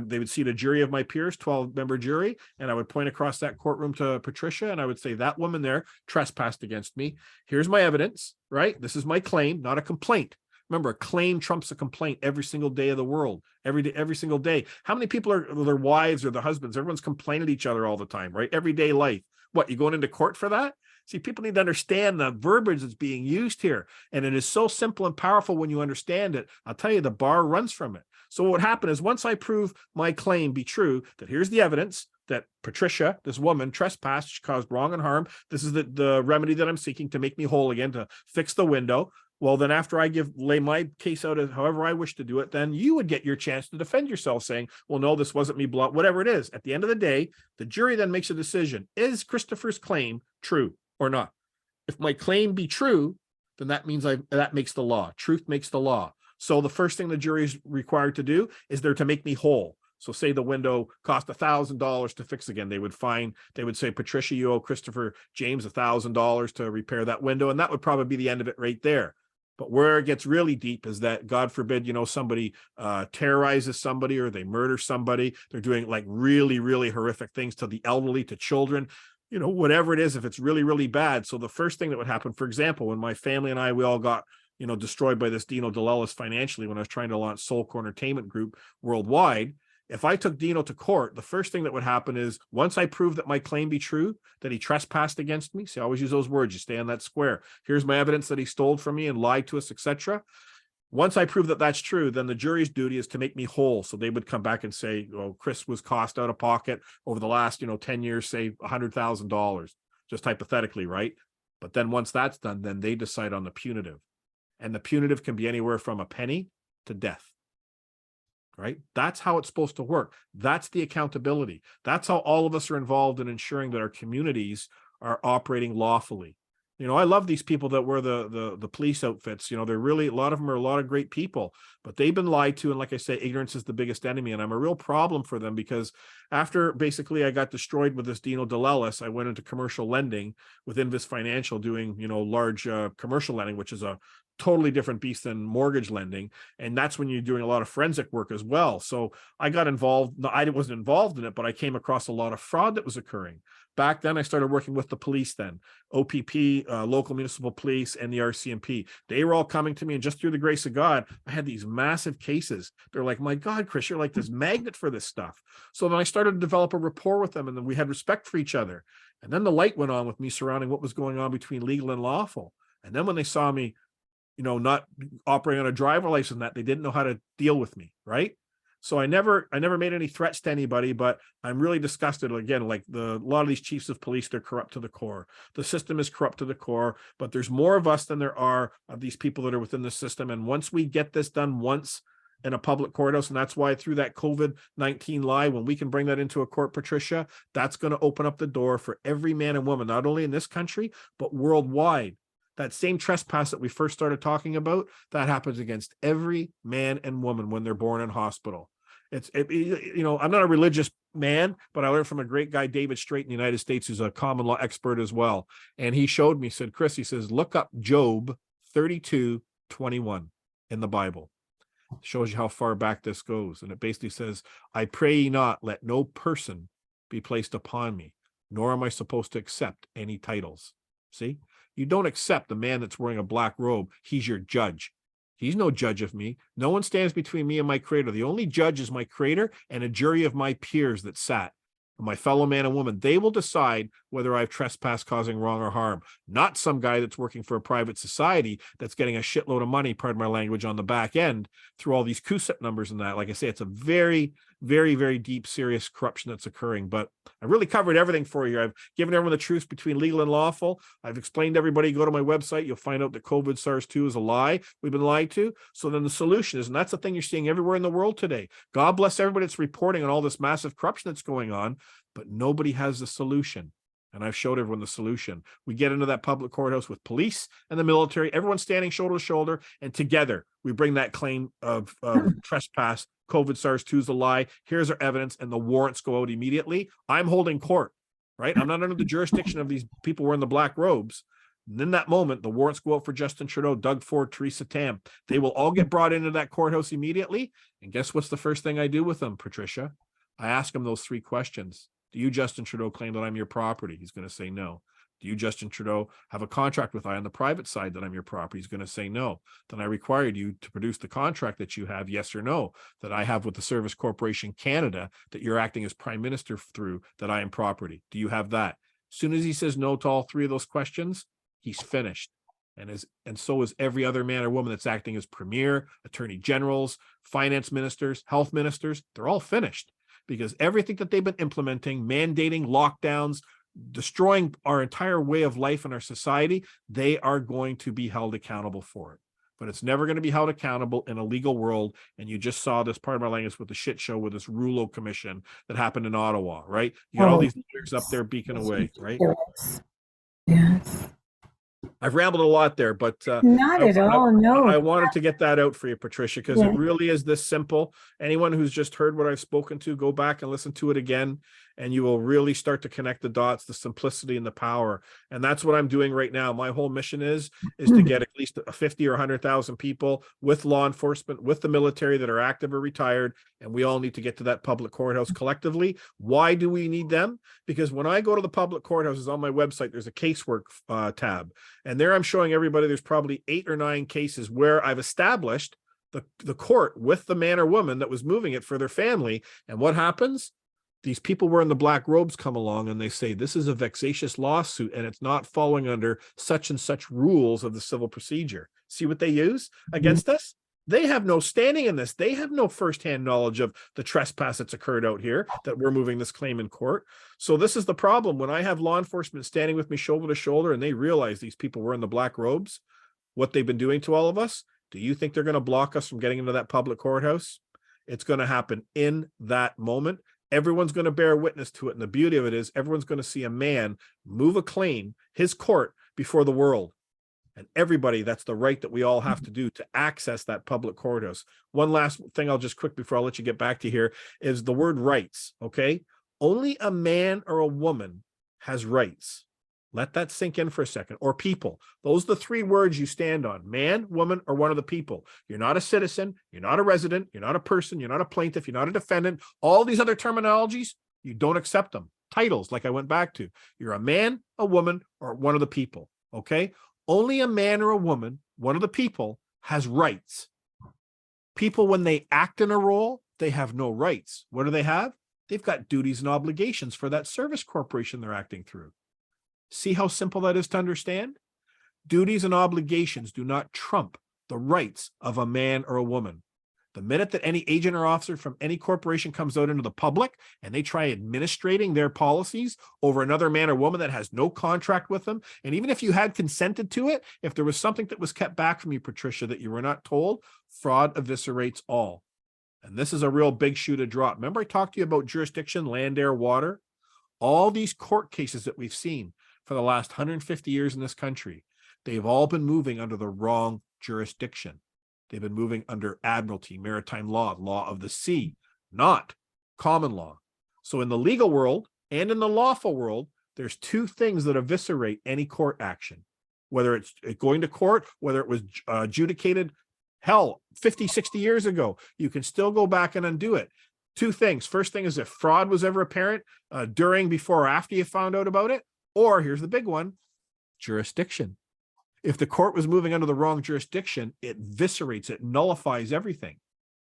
they would seat a jury of my peers, 12-member jury, and I would point across that courtroom to Patricia, and I would say, that woman there trespassed against me. Here's my evidence, right? This is my claim, not a complaint. Remember, a claim trumps a complaint every single day of the world, every day, every single day. How many people are their wives or their husbands? Everyone's complaining to each other all the time, right? Everyday life. What, you going into court for that? See, people need to understand the verbiage that's being used here. And it is so simple and powerful when you understand it. I'll tell you, the bar runs from it. So what would happen is, once I prove my claim be true, that here's the evidence that Patricia, this woman, trespassed, she caused wrong and harm. This is the remedy that I'm seeking to make me whole again, to fix the window. Well, then after I lay my case out as however I wish to do it, then you would get your chance to defend yourself saying, well, no, this wasn't me, whatever it is. At the end of the day, the jury then makes a decision. Is Christopher's claim true or not? If my claim be true, then that means that makes the law. Truth makes the law. So the first thing the jury is required to do is they're to make me whole. So say the window cost $1,000 to fix again. They would say, Patricia, you owe Christopher James $1,000 to repair that window. And that would probably be the end of it right there. But where it gets really deep is that, God forbid, somebody terrorizes somebody or they murder somebody. They're doing like really, really horrific things to the elderly, to children, whatever it is, if it's really, really bad. So the first thing that would happen, for example, when my family and we all got, destroyed by this Dino DeLellis financially, when I was trying to launch Soulcore Entertainment Group worldwide, if I took Dino to court, the first thing that would happen is once I prove that my claim be true, that he trespassed against me. See, I always use those words. You stay on that square. Here's my evidence that he stole from me and lied to us, etc. Once I prove that that's true, then the jury's duty is to make me whole. So they would come back and say, oh, Chris was cost out of pocket over the last, 10 years, say $100,000, just hypothetically, right? But then once that's done, then they decide on the punitive. And the punitive can be anywhere from a penny to death. Right? That's how it's supposed to work. That's the accountability. That's how all of us are involved in ensuring that our communities are operating lawfully. I love these people that wear the police outfits. They're really, a lot of them are a lot of great people, but they've been lied to. And like I say, ignorance is the biggest enemy. And I'm a real problem for them because after basically I got destroyed with this Dino DeLellis, I went into commercial lending with Invis Financial doing, large commercial lending, which is a totally different beast than mortgage lending. And that's when you're doing a lot of forensic work as well. So I got involved. No, I wasn't involved in it, but I came across a lot of fraud that was occurring. Back then, I started working with the police then, OPP, local municipal police, and the RCMP. They were all coming to me, and just through the grace of God, I had these massive cases. They're like, my God, Chris, you're like this magnet for this stuff. So then I started to develop a rapport with them, and then we had respect for each other. And then the light went on with me surrounding what was going on between legal and lawful. And then when they saw me, not operating on a driver license, that they didn't know how to deal with me, right? So I never made any threats to anybody, but I'm really disgusted. Again, like a lot of these chiefs of police, they're corrupt to the core. The system is corrupt to the core, but there's more of us than there are of these people that are within the system. And once we get this done once in a public courthouse, and that's why through that COVID-19 lie, when we can bring that into a court, Patricia, that's going to open up the door for every man and woman, not only in this country, but worldwide. That same trespass that we first started talking about, that happens against every man and woman when they're born in hospital. I'm not a religious man, but I learned from a great guy, David Straight in the United States, who's a common law expert as well. And he showed me, said, Chris, he says, look up Job 32:21 in the Bible. It shows you how far back this goes. And it basically says, I pray ye not, let no person be placed upon me, nor am I supposed to accept any titles. See? You don't accept the man that's wearing a black robe. He's your judge. He's no judge of me. No one stands between me and my creator. The only judge is my creator and a jury of my peers that sat. My fellow man and woman, they will decide whether I've trespassed, causing wrong or harm. Not some guy that's working for a private society that's getting a shitload of money, pardon my language, on the back end through all these CUSIP numbers and that. Like I say, it's a very, very, very deep, serious corruption that's occurring. But I really covered everything for you. I've given everyone the truth between legal and lawful. I've explained to everybody, go to my website, you'll find out that COVID SARS-2 is a lie. We've been lied to. So then the solution is, and that's the thing you're seeing everywhere in the world today. God bless everybody that's reporting on all this massive corruption that's going on, but nobody has the solution. And I've showed everyone the solution. We get into that public courthouse with police and the military, everyone standing shoulder to shoulder, and together we bring that claim of trespass. COVID SARS-2 is a lie. Here's our evidence, and the warrants go out immediately. I'm holding court, right? I'm not under the jurisdiction of these people wearing the black robes. And in that moment, the warrants go out for Justin Trudeau, Doug Ford, Theresa Tam. They will all get brought into that courthouse immediately. And guess what's the first thing I do with them, Patricia? I ask them those three questions. Do you, Justin Trudeau, claim that I'm your property? He's going to say no. Do you, Justin Trudeau, have a contract with I on the private side that I'm your property? He's going to say no. Then I required you to produce the contract that you have, yes or no, that I have with the Service Corporation Canada that you're acting as Prime Minister through, that I am property. Do you have that? As soon as he says no to all three of those questions, he's finished. And so is every other man or woman that's acting as Premier, Attorney Generals, Finance Ministers, Health Ministers. They're all finished. Because everything that they've been implementing, mandating lockdowns, destroying our entire way of life in our society, they are going to be held accountable for it. but it's never going to be held accountable in a legal world. And you just saw this, part of my language, with the shit show with this Rouleau commission that happened in Ottawa, right? You got all these lawyers up there beaking away, right? Yes. I've rambled a lot there, but Not at all. No. I wanted to get that out for you, Patricia, because it really is this simple. Anyone who's just heard what I've spoken to, go back and listen to it again, and you will really start to connect the dots, the simplicity and the power. And that's what I'm doing right now. My whole mission is to get at least 50 or 100,000 people with law enforcement, with the military that are active or retired. And we all need to get to that public courthouse collectively. Why do we need them? Because when I go to the public courthouses on my website, there's a casework tab. And there I'm showing everybody there's probably 8 or 9 cases where I've established the court with the man or woman that was moving it for their family. And what happens? These people wearing the black robes come along and they say, this is a vexatious lawsuit and it's not following under such and such rules of the civil procedure. See what they use against us? They have no standing in this. They have no firsthand knowledge of the trespass that's occurred out here that we're moving this claim in court. So this is the problem. When I have law enforcement standing with me shoulder to shoulder and they realize these people wearing the black robes, what they've been doing to all of us, do you think they're going to block us from getting into that public courthouse? It's going to happen in that moment. Everyone's going to bear witness to it. And the beauty of it is everyone's going to see a man move a claim, his court, before the world. And everybody, that's the right that we all have to do to access that public courthouse. One last thing I'll just quick before I'll let you get back to here is the word rights, okay? Only a man or a woman has rights. Let that sink in for a second. Or people. Those are the 3 words you stand on. Man, woman, or one of the people. You're not a citizen. You're not a resident. You're not a person. You're not a plaintiff. You're not a defendant. All these other terminologies, you don't accept them. Titles, like I went back to. You're a man, a woman, or one of the people. Okay? Only a man or a woman, one of the people, has rights. People, when they act in a role, they have no rights. What do they have? They've got duties and obligations for that service corporation they're acting through. See how simple that is to understand? Duties and obligations do not trump the rights of a man or a woman. The minute that any agent or officer from any corporation comes out into the public and they try administrating their policies over another man or woman that has no contract with them, and even if you had consented to it, if there was something that was kept back from you, Patricia, that you were not told, fraud eviscerates all. And this is a real big shoe to drop. Remember I talked to you about jurisdiction, land, air, water? All these court cases that we've seen for the last 150 years in this country, they've all been moving under the wrong jurisdiction. They've been moving under admiralty, maritime law, law of the sea, not common law. So in the legal world and in the lawful world, there's 2 things that eviscerate any court action, whether it's going to court, whether it was adjudicated, 50, 60 years ago, you can still go back and undo it. 2 things. First thing is if fraud was ever apparent during, before, or after you found out about it, or here's the big one, jurisdiction. If the court was moving under the wrong jurisdiction, it eviscerates, it nullifies everything.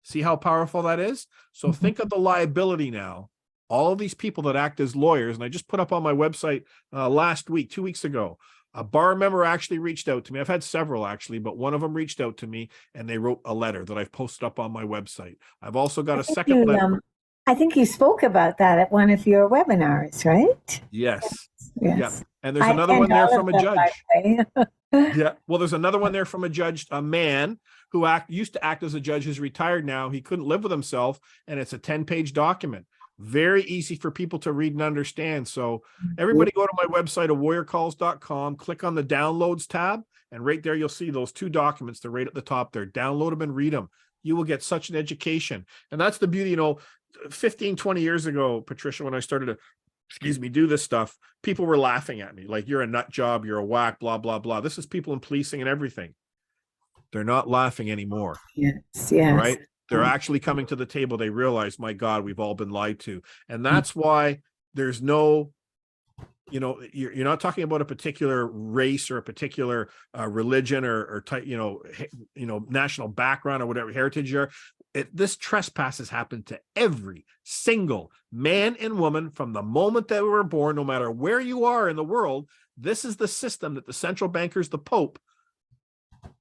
See how powerful that is? So think of the liability now. All of these people that act as lawyers, and I just put up on my website last week, 2 weeks ago, a bar member actually reached out to me. I've had several actually, but one of them reached out to me and they wrote a letter that I've posted up on my website. I've also got a second letter. I think you spoke about that at one of your webinars, right? Yes. Yes. Yeah. And there's another one there from a judge. judge. Yeah. Well, there's another one there from a judge, a man who used to act as a judge who's retired now. He couldn't live with himself. And it's a 10-page document. Very easy for people to read and understand. So everybody go to my website, awarriorcalls.com, click on the downloads tab, and right there you'll see those 2 documents. They're right at the top there. Download them and read them. You will get such an education. And that's the beauty, 15, 20 years ago, Patricia, when I started to, do this stuff, people were laughing at me like, you're a nut job, you're a whack, blah, blah, blah. This is people in policing and everything. They're not laughing anymore. Yes. Right? They're actually coming to the table. They realize, my God, we've all been lied to. And that's why there's no, you're not talking about a particular race or a particular religion or type, national background or whatever heritage you're. This trespass has happened to every single man and woman from the moment they were born, no matter where you are in the world. This is the system that the central bankers, the Pope,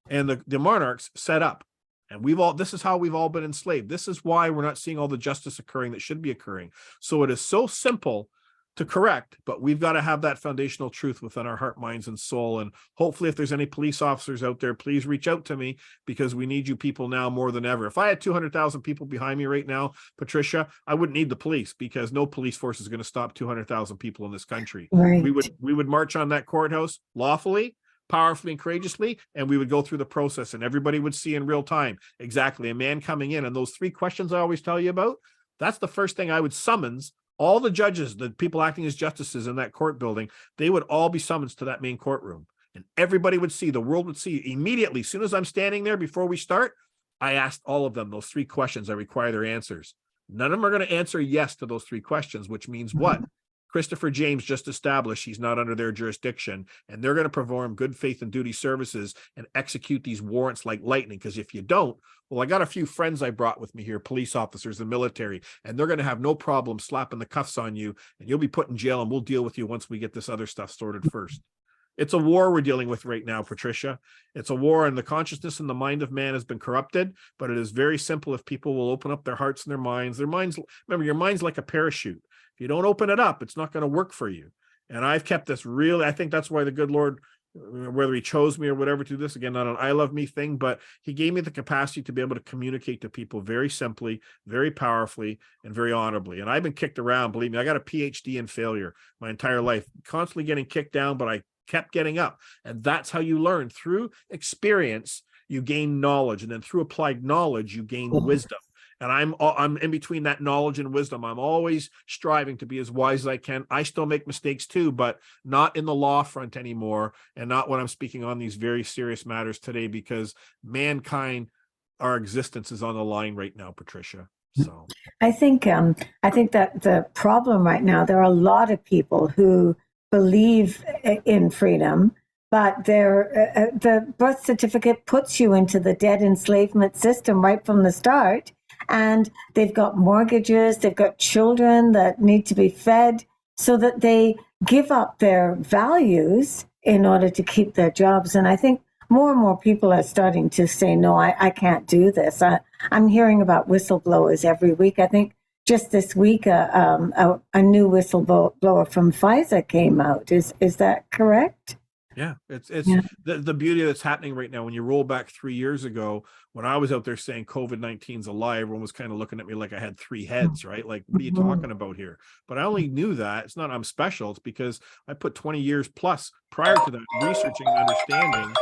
and the monarchs set up. And this is how we've all been enslaved. This is why we're not seeing all the justice occurring that should be occurring. So it is so simple to correct, but we've got to have that foundational truth within our heart, minds, and soul. And hopefully, if there's any police officers out there, please reach out to me, because we need you people now more than ever. If I had 200,000 people behind me right now, Patricia, I wouldn't need the police, because no police force is going to stop 200,000 people in this country. Right. We would march on that courthouse lawfully, powerfully, and courageously, and we would go through the process, and everybody would see in real time exactly a man coming in. And those 3 questions I always tell you about, that's the first thing I would summons. All the judges, the people acting as justices in that court building, they would all be summoned to that main courtroom, and everybody would see, the world would see immediately. As soon as I'm standing there before we start, I asked all of them those 3 questions. I require their answers. None of them are going to answer yes to those 3 questions, which means what? Christopher James just established he's not under their jurisdiction, and they're going to perform good faith and duty services and execute these warrants like lightning. Because if you don't, well, I got a few friends I brought with me here, police officers and military, and they're going to have no problem slapping the cuffs on you, and you'll be put in jail, and we'll deal with you once we get this other stuff sorted first. It's a war we're dealing with right now, Patricia. It's a war, and the consciousness and the mind of man has been corrupted, but it is very simple if people will open up their hearts and their minds. Remember, your mind's like a parachute. If you don't open it up, it's not going to work for you. And I've kept this really, I think that's why the good Lord, whether he chose me or whatever, to do this, again, not an I love me thing, but he gave me the capacity to be able to communicate to people very simply, very powerfully, and very honorably. And I've been kicked around, believe me. I got a PhD in failure my entire life, constantly getting kicked down, but I kept getting up. And that's how you learn. Through experience, you gain knowledge, and then through applied knowledge, you gain wisdom. And I'm in between that knowledge and wisdom. I'm always striving to be as wise as I can. I still make mistakes too, but not in the law front anymore, and not when I'm speaking on these very serious matters today, because mankind, our existence is on the line right now, Patricia. So I think that the problem right now, there are a lot of people who believe in freedom, but the birth certificate puts you into the debt enslavement system right from the start. And they've got mortgages, they've got children that need to be fed, so that they give up their values in order to keep their jobs. And I think more and more people are starting to say, no, I can't do this. I'm hearing about whistleblowers every week. I think just this week, a new whistleblower from Pfizer came out. Is that correct? Yeah, it's the beauty that's happening right now. When you roll back 3 years ago, when I was out there saying COVID-19's a lie, everyone was kind of looking at me like I had 3 heads, right? Like, what are you talking about here? But I only knew that. It's not I'm special. It's because I put 20 years plus prior to that researching and understanding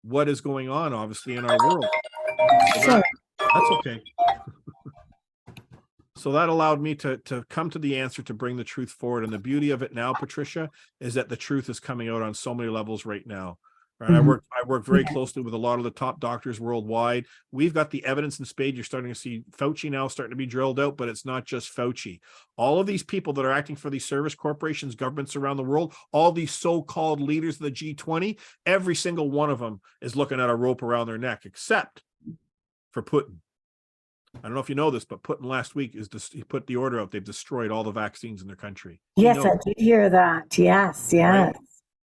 what is going on, obviously, in our world. So that's okay. So that allowed me to come to the answer, to bring the truth forward. And the beauty of it now, Patricia, is that the truth is coming out on so many levels right now. Right? I work very closely with a lot of the top doctors worldwide. We've got the evidence in spades. You're starting to see Fauci now starting to be drilled out, but it's not just Fauci. All of these people that are acting for these service corporations, governments around the world, all these so-called leaders of the G20, every single one of them is looking at a rope around their neck, except for Putin. I don't know if you know this, but Putin last week he put the order out. They've destroyed all the vaccines in their country. Yes, I did hear that. Yes. Right?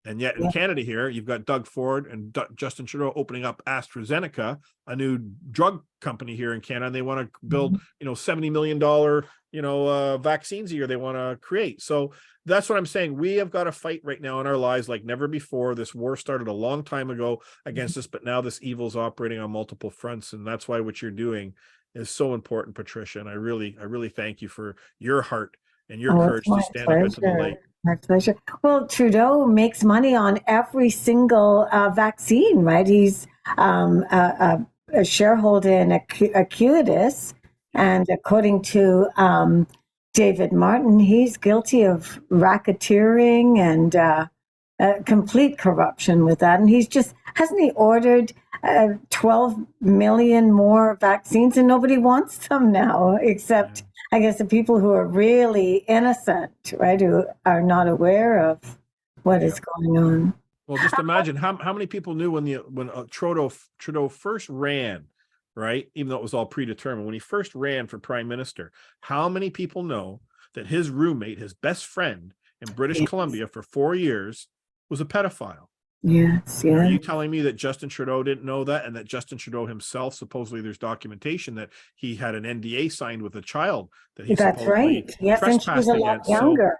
And yet in Canada here, you've got Doug Ford and Justin Trudeau opening up AstraZeneca, a new drug company here in Canada. And they want to build, $70 million, vaccines a year they want to create. So that's what I'm saying. We have got to fight right now in our lives like never before. This war started a long time ago against us, but now this evil is operating on multiple fronts. And that's why what you're doing is so important, Patricia. And I really thank you for your heart and your courage to stand up into the light. My pleasure. Well, Trudeau makes money on every single vaccine, right? He's a shareholder in Acuitas, and according to David Martin, he's guilty of racketeering and complete corruption with that. And hasn't he ordered 12 million more vaccines, and nobody wants them now, except I guess the people who are really innocent, right, who are not aware of what is going on. Well, just imagine how many people knew when Trudeau first ran, right? Even though it was all predetermined, when he first ran for prime minister, how many people know that his roommate, his best friend in British Columbia for 4 years, was a pedophile? Yes, Are yeah. you telling me that Justin Trudeau didn't know that, and that Justin Trudeau himself, supposedly there's documentation that he had an NDA signed with a child that he That's supposedly right. Yes, and she was trespassed a lot against? So younger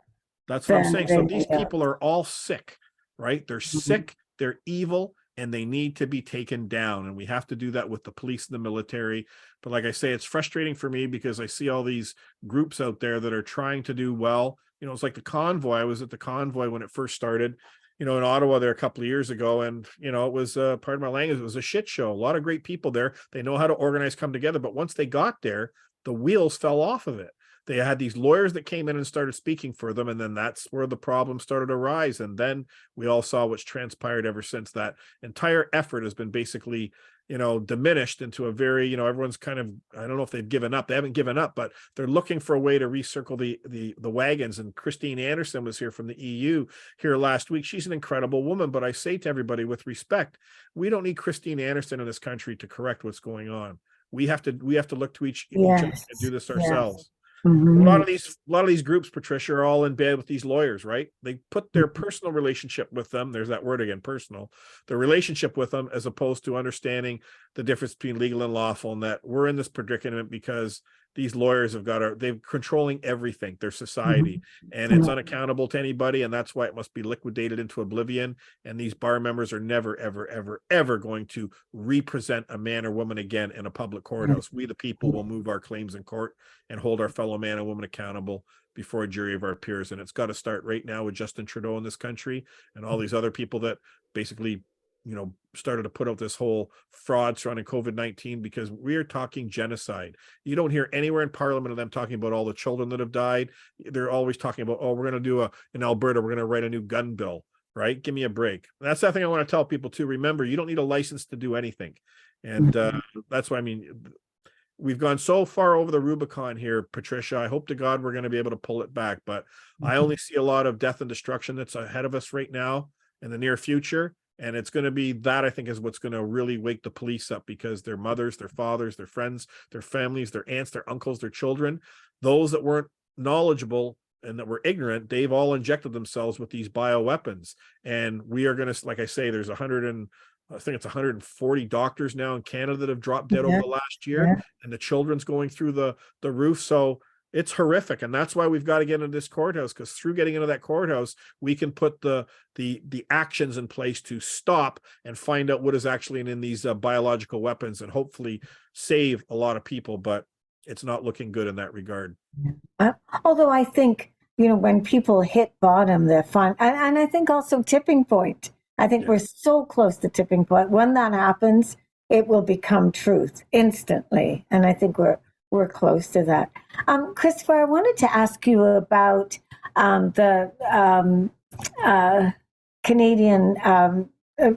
that's what I'm than saying. So he these does. people are all sick, right? They're Mhm. sick, they're evil, and they need to be taken down. And we have to do that with the police and the military. But like I say, it's frustrating for me because I see all these groups out there that are trying to do well. You know, it's like the convoy. I was at the convoy when it first started, you know, in Ottawa there a couple of years ago. And, you know, it was, pardon my language, it was a shit show. A lot of great people there. They know how to organize, come together. But once they got there, the wheels fell off of it. They had these lawyers that came in and started speaking for them, and then that's where the problem started to rise. And then we all saw what's transpired ever since. That entire effort has been basically, you know, diminished into a very, you know, everyone's kind of, I don't know if they've given up. They haven't given up, but they're looking for a way to recircle the wagons. And Christine Anderson was here from the EU here last week. She's an incredible woman, but I say to everybody with respect, we don't need Christine Anderson in this country to correct what's going on. We have to look to each other Yes, and do this yes. ourselves. A lot Mhm. of these groups, Patricia, are all in bed with these lawyers, right? They put their personal relationship with them. There's that word again, personal. Their relationship with them, as opposed to understanding the difference between legal and lawful, and that we're in this predicament because these lawyers they're controlling everything, their society, and it's Mhm. unaccountable to anybody, and that's why it must be liquidated into oblivion. And these bar members are never, ever, ever, ever going to represent a man or woman again in a public courthouse. We, the people, will move our claims in court and hold our fellow man and woman accountable before a jury of our peers. And it's got to start right now with Justin Trudeau in this country and all these other people that basically, you know, started to put out this whole fraud surrounding COVID-19, because we are talking genocide. You don't hear anywhere in Parliament of them talking about all the children that have died. They're always talking about, oh, we're going to do in Alberta, we're going to write a new gun bill, right? Give me a break. And that's the thing I want to tell people too. Remember, you don't need a license to do anything. And that's why, I mean, we've gone so far over the Rubicon here, Patricia. I hope to God we're going to be able to pull it back, but I only see a lot of death and destruction that's ahead of us right now in the near future. And it's going to be that, I think, is what's going to really wake the police up, because their mothers, their fathers, their friends, their families, their aunts, their uncles, their children, those that weren't knowledgeable and that were ignorant, they've all injected themselves with these bioweapons. And we are going to, like I say, there's 140 doctors now in Canada that have dropped dead over Yeah, the last year, yeah. and the children's going through the roof. So it's horrific, and that's why we've got to get into this courthouse, because through getting into that courthouse, we can put the actions in place to stop and find out what is actually in these biological weapons, and hopefully save a lot of people. But it's not looking good in that regard. Uh, Although I think, you know, when people hit bottom, they're fine. And I think also tipping point. I think Yeah. we're so close to tipping point. When that happens, it will become truth instantly. And I think we're close to that. Christopher, I wanted to ask you about the Canadian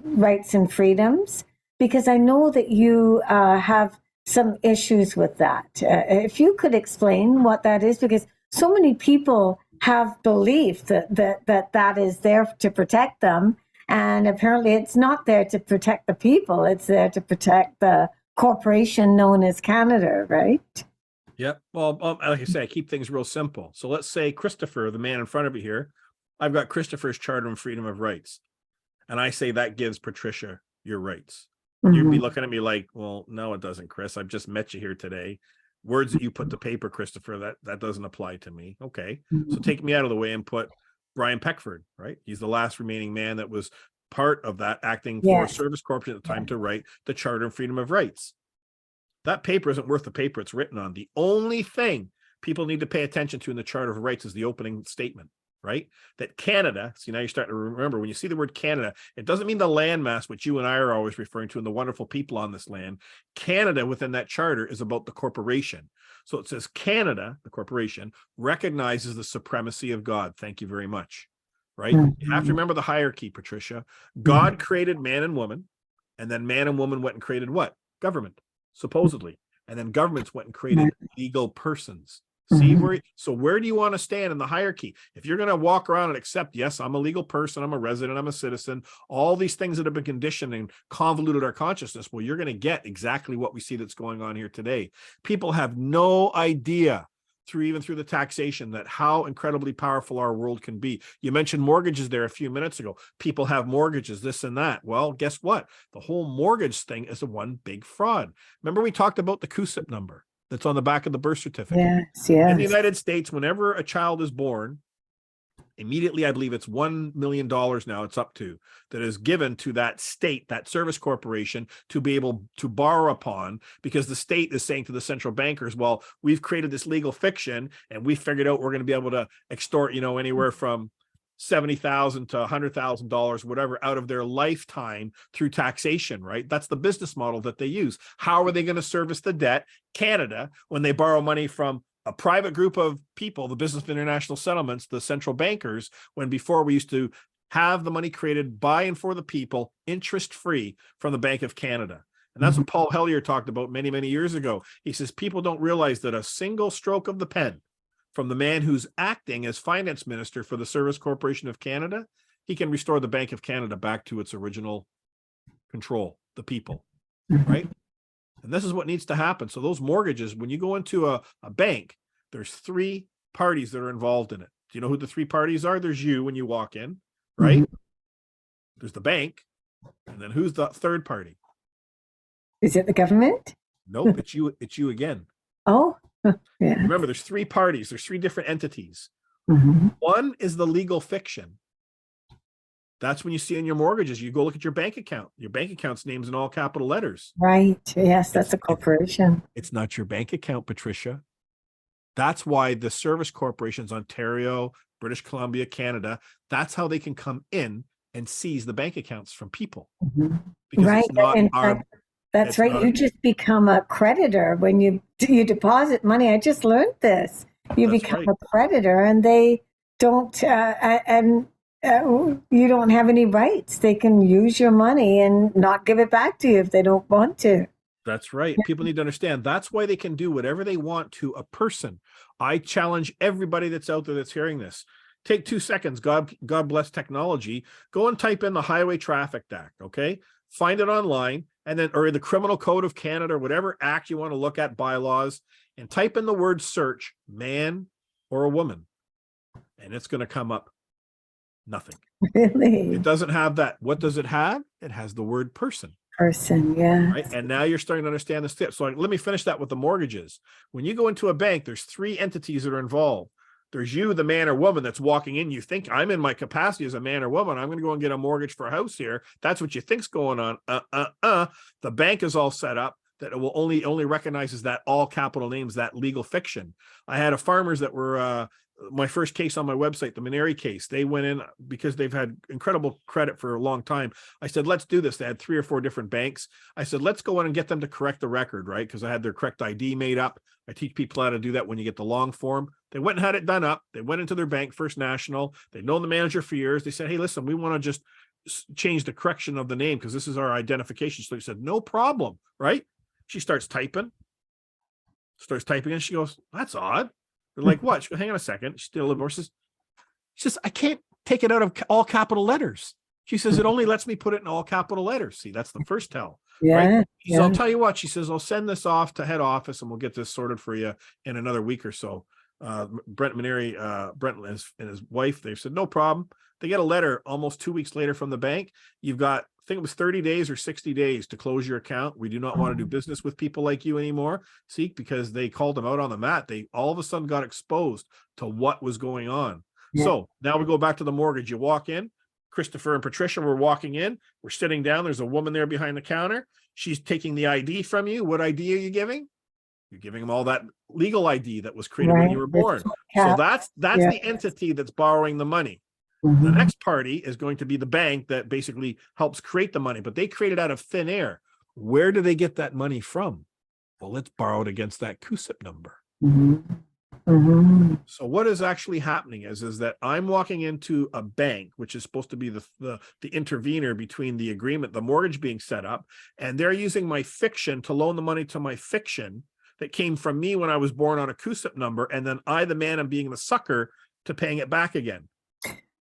rights and freedoms, because I know that you have some issues with that. If you could explain what that is, because so many people have belief that is there to protect them, and apparently it's not there to protect the people; it's there to protect the corporation known as Canada, right? Yep. Well, like I say, I keep things real simple. So let's say Christopher, the man in front of you here, I've got Christopher's Charter and Freedom of Rights, and I say that gives Patricia your rights. You'd be Mm-hmm. looking at me like, well, no, it doesn't, Chris. I've just met you here today. Words that you put to paper, Christopher, that doesn't apply to me. Okay. So take me out of the way and put Brian Peckford, right? He's the last remaining man that was part of that, acting for Yes. Service Corporation at the time to write the Charter and Freedom of Rights. That paper isn't worth the paper it's written on. The only thing people need to pay attention to in the Charter of Rights is the opening statement, right? That Canada, see, now you're starting to remember, when you see the word Canada, it doesn't mean the landmass, which you and I are always referring to, and the wonderful people on this land. Canada within that charter is about the corporation. So it says Canada, the corporation, recognizes the supremacy of God. Thank you very much, right? You have to remember the hierarchy, Patricia. God created man and woman, and then man and woman went and created what? Government, supposedly. And then governments went and created legal persons. See where do you want to stand in the hierarchy? If you're going to walk around and accept, yes, I'm a legal person, I'm a resident, I'm a citizen, all these things that have been conditioned and convoluted our consciousness, well, you're going to get exactly what we see that's going on here today. People have no idea through the taxation, that how incredibly powerful our world can be. You mentioned mortgages there a few minutes ago. People have mortgages, this and that. Well, guess what? The whole mortgage thing is a one big fraud. Remember we talked about the CUSIP number that's on the back of the birth certificate. Yes, In the yes. United States, whenever a child is born, immediately, I believe it's $1 million now it's up to, that is given to that state, that service corporation, to be able to borrow upon, because the state is saying to the central bankers, well, we've created this legal fiction and we figured out we're going to be able to extort, anywhere from $70,000 to $100,000, whatever, out of their lifetime through taxation, right? That's the business model that they use. How are they going to service the debt? Canada, when they borrow money from a private group of people, the Business of International Settlements, the central bankers, when before we used to have the money created by and for the people, interest-free from the Bank of Canada. And that's what Paul Hellyer talked about many, many years ago. He says, people don't realize that a single stroke of the pen from the man who's acting as finance minister for the Service Corporation of Canada, he can restore the Bank of Canada back to its original control, the people, right? And this is what needs to happen. So those mortgages, when you go into a bank, there's three parties that are involved in it. Do you know who the three parties are? There's you when you walk in, right? There's the bank. And then who's the third party? Is it the government? Nope, it's you again. Oh, yeah. Remember, there's three parties. There's three different entities. One is the legal fiction. That's when you see in your mortgages, you go look at your bank account. Your bank account's name's in all capital letters. Right. Yes, that's a corporation. It's not your bank account, Patricia. That's why the service corporations, Ontario, British Columbia, Canada, that's how they can come in and seize the bank accounts from people. Because Right. it's not In our, fact, that's it's right. not You a- just become a creditor when you deposit money. I just learned this. You That's become right. a creditor, and they don't, you don't have any rights. They can use your money and not give it back to you if they don't want to. That's right. People need to understand that's why they can do whatever they want to a person. I challenge everybody that's out there that's hearing this. Take 2 seconds. God bless technology. Go and type in the Highway Traffic Act. Okay. Find it online, and then, or the Criminal Code of Canada, or whatever act you want to look at, bylaws, and type in the word search, man or a woman. And it's going to come up nothing. Really? It doesn't have that. What does it have? It has the word person. Person, yeah. Right. And now you're starting to understand the steps. So let me finish that with the mortgages. When you go into a bank, there's three entities that are involved. There's you, the man or woman that's walking in. You think, I'm in my capacity as a man or woman, I'm going to go and get a mortgage for a house here. That's what you think's going on. The bank is all set up that it will only recognizes that all capital names, that legal fiction. I had a farmers that were my first case on my website, the Maneri case. They went in because they've had incredible credit for a long time. I said, let's do this. They had 3 or 4 different banks. I said, let's go in and get them to correct the record, right? Because I had their correct ID made up. I teach people how to do that when you get the long form. They went and had it done up. They went into their bank, First National. They'd known the manager for years. They said, hey, listen, we want to just change the correction of the name because this is our identification. So he said, no problem, right? She starts typing, and she goes, that's odd. They're like, what? She goes, hang on a second. She's still a little more. She says, I can't take it out of all capital letters. She says, it only lets me put it in all capital letters. See, that's the first tell. Yeah. Right? She says, Yeah. I'll tell you what. She says, I'll send this off to head office and we'll get this sorted for you in another week or so. Brent Maneri, Brent and his wife, they said, no problem. They get a letter almost 2 weeks later from the bank. You've got, I think it was 30 days or 60 days to close your account. We do not want to do business with people like you anymore. See, because they called them out on the mat. They all of a sudden got exposed to what was going on. Yeah. So now we go back to the mortgage. You walk in, Christopher and Patricia were walking in. We're sitting down. There's a woman there behind the counter. She's taking the ID from you. What ID are you giving? You're giving them all that legal ID that was created when you were born. So that's Yeah. the entity that's borrowing the money. The Mhm. next party is going to be the bank that basically helps create the money, but they create it out of thin air. Where do they get that money from? Well, let's borrow it against that CUSIP number. Mhm. Mhm. So what is actually happening is that I'm walking into a bank, which is supposed to be the intervener between the agreement, the mortgage being set up, and they're using my fiction to loan the money to my fiction that came from me when I was born on a CUSIP number, and then I, the man, am being the sucker to paying it back again.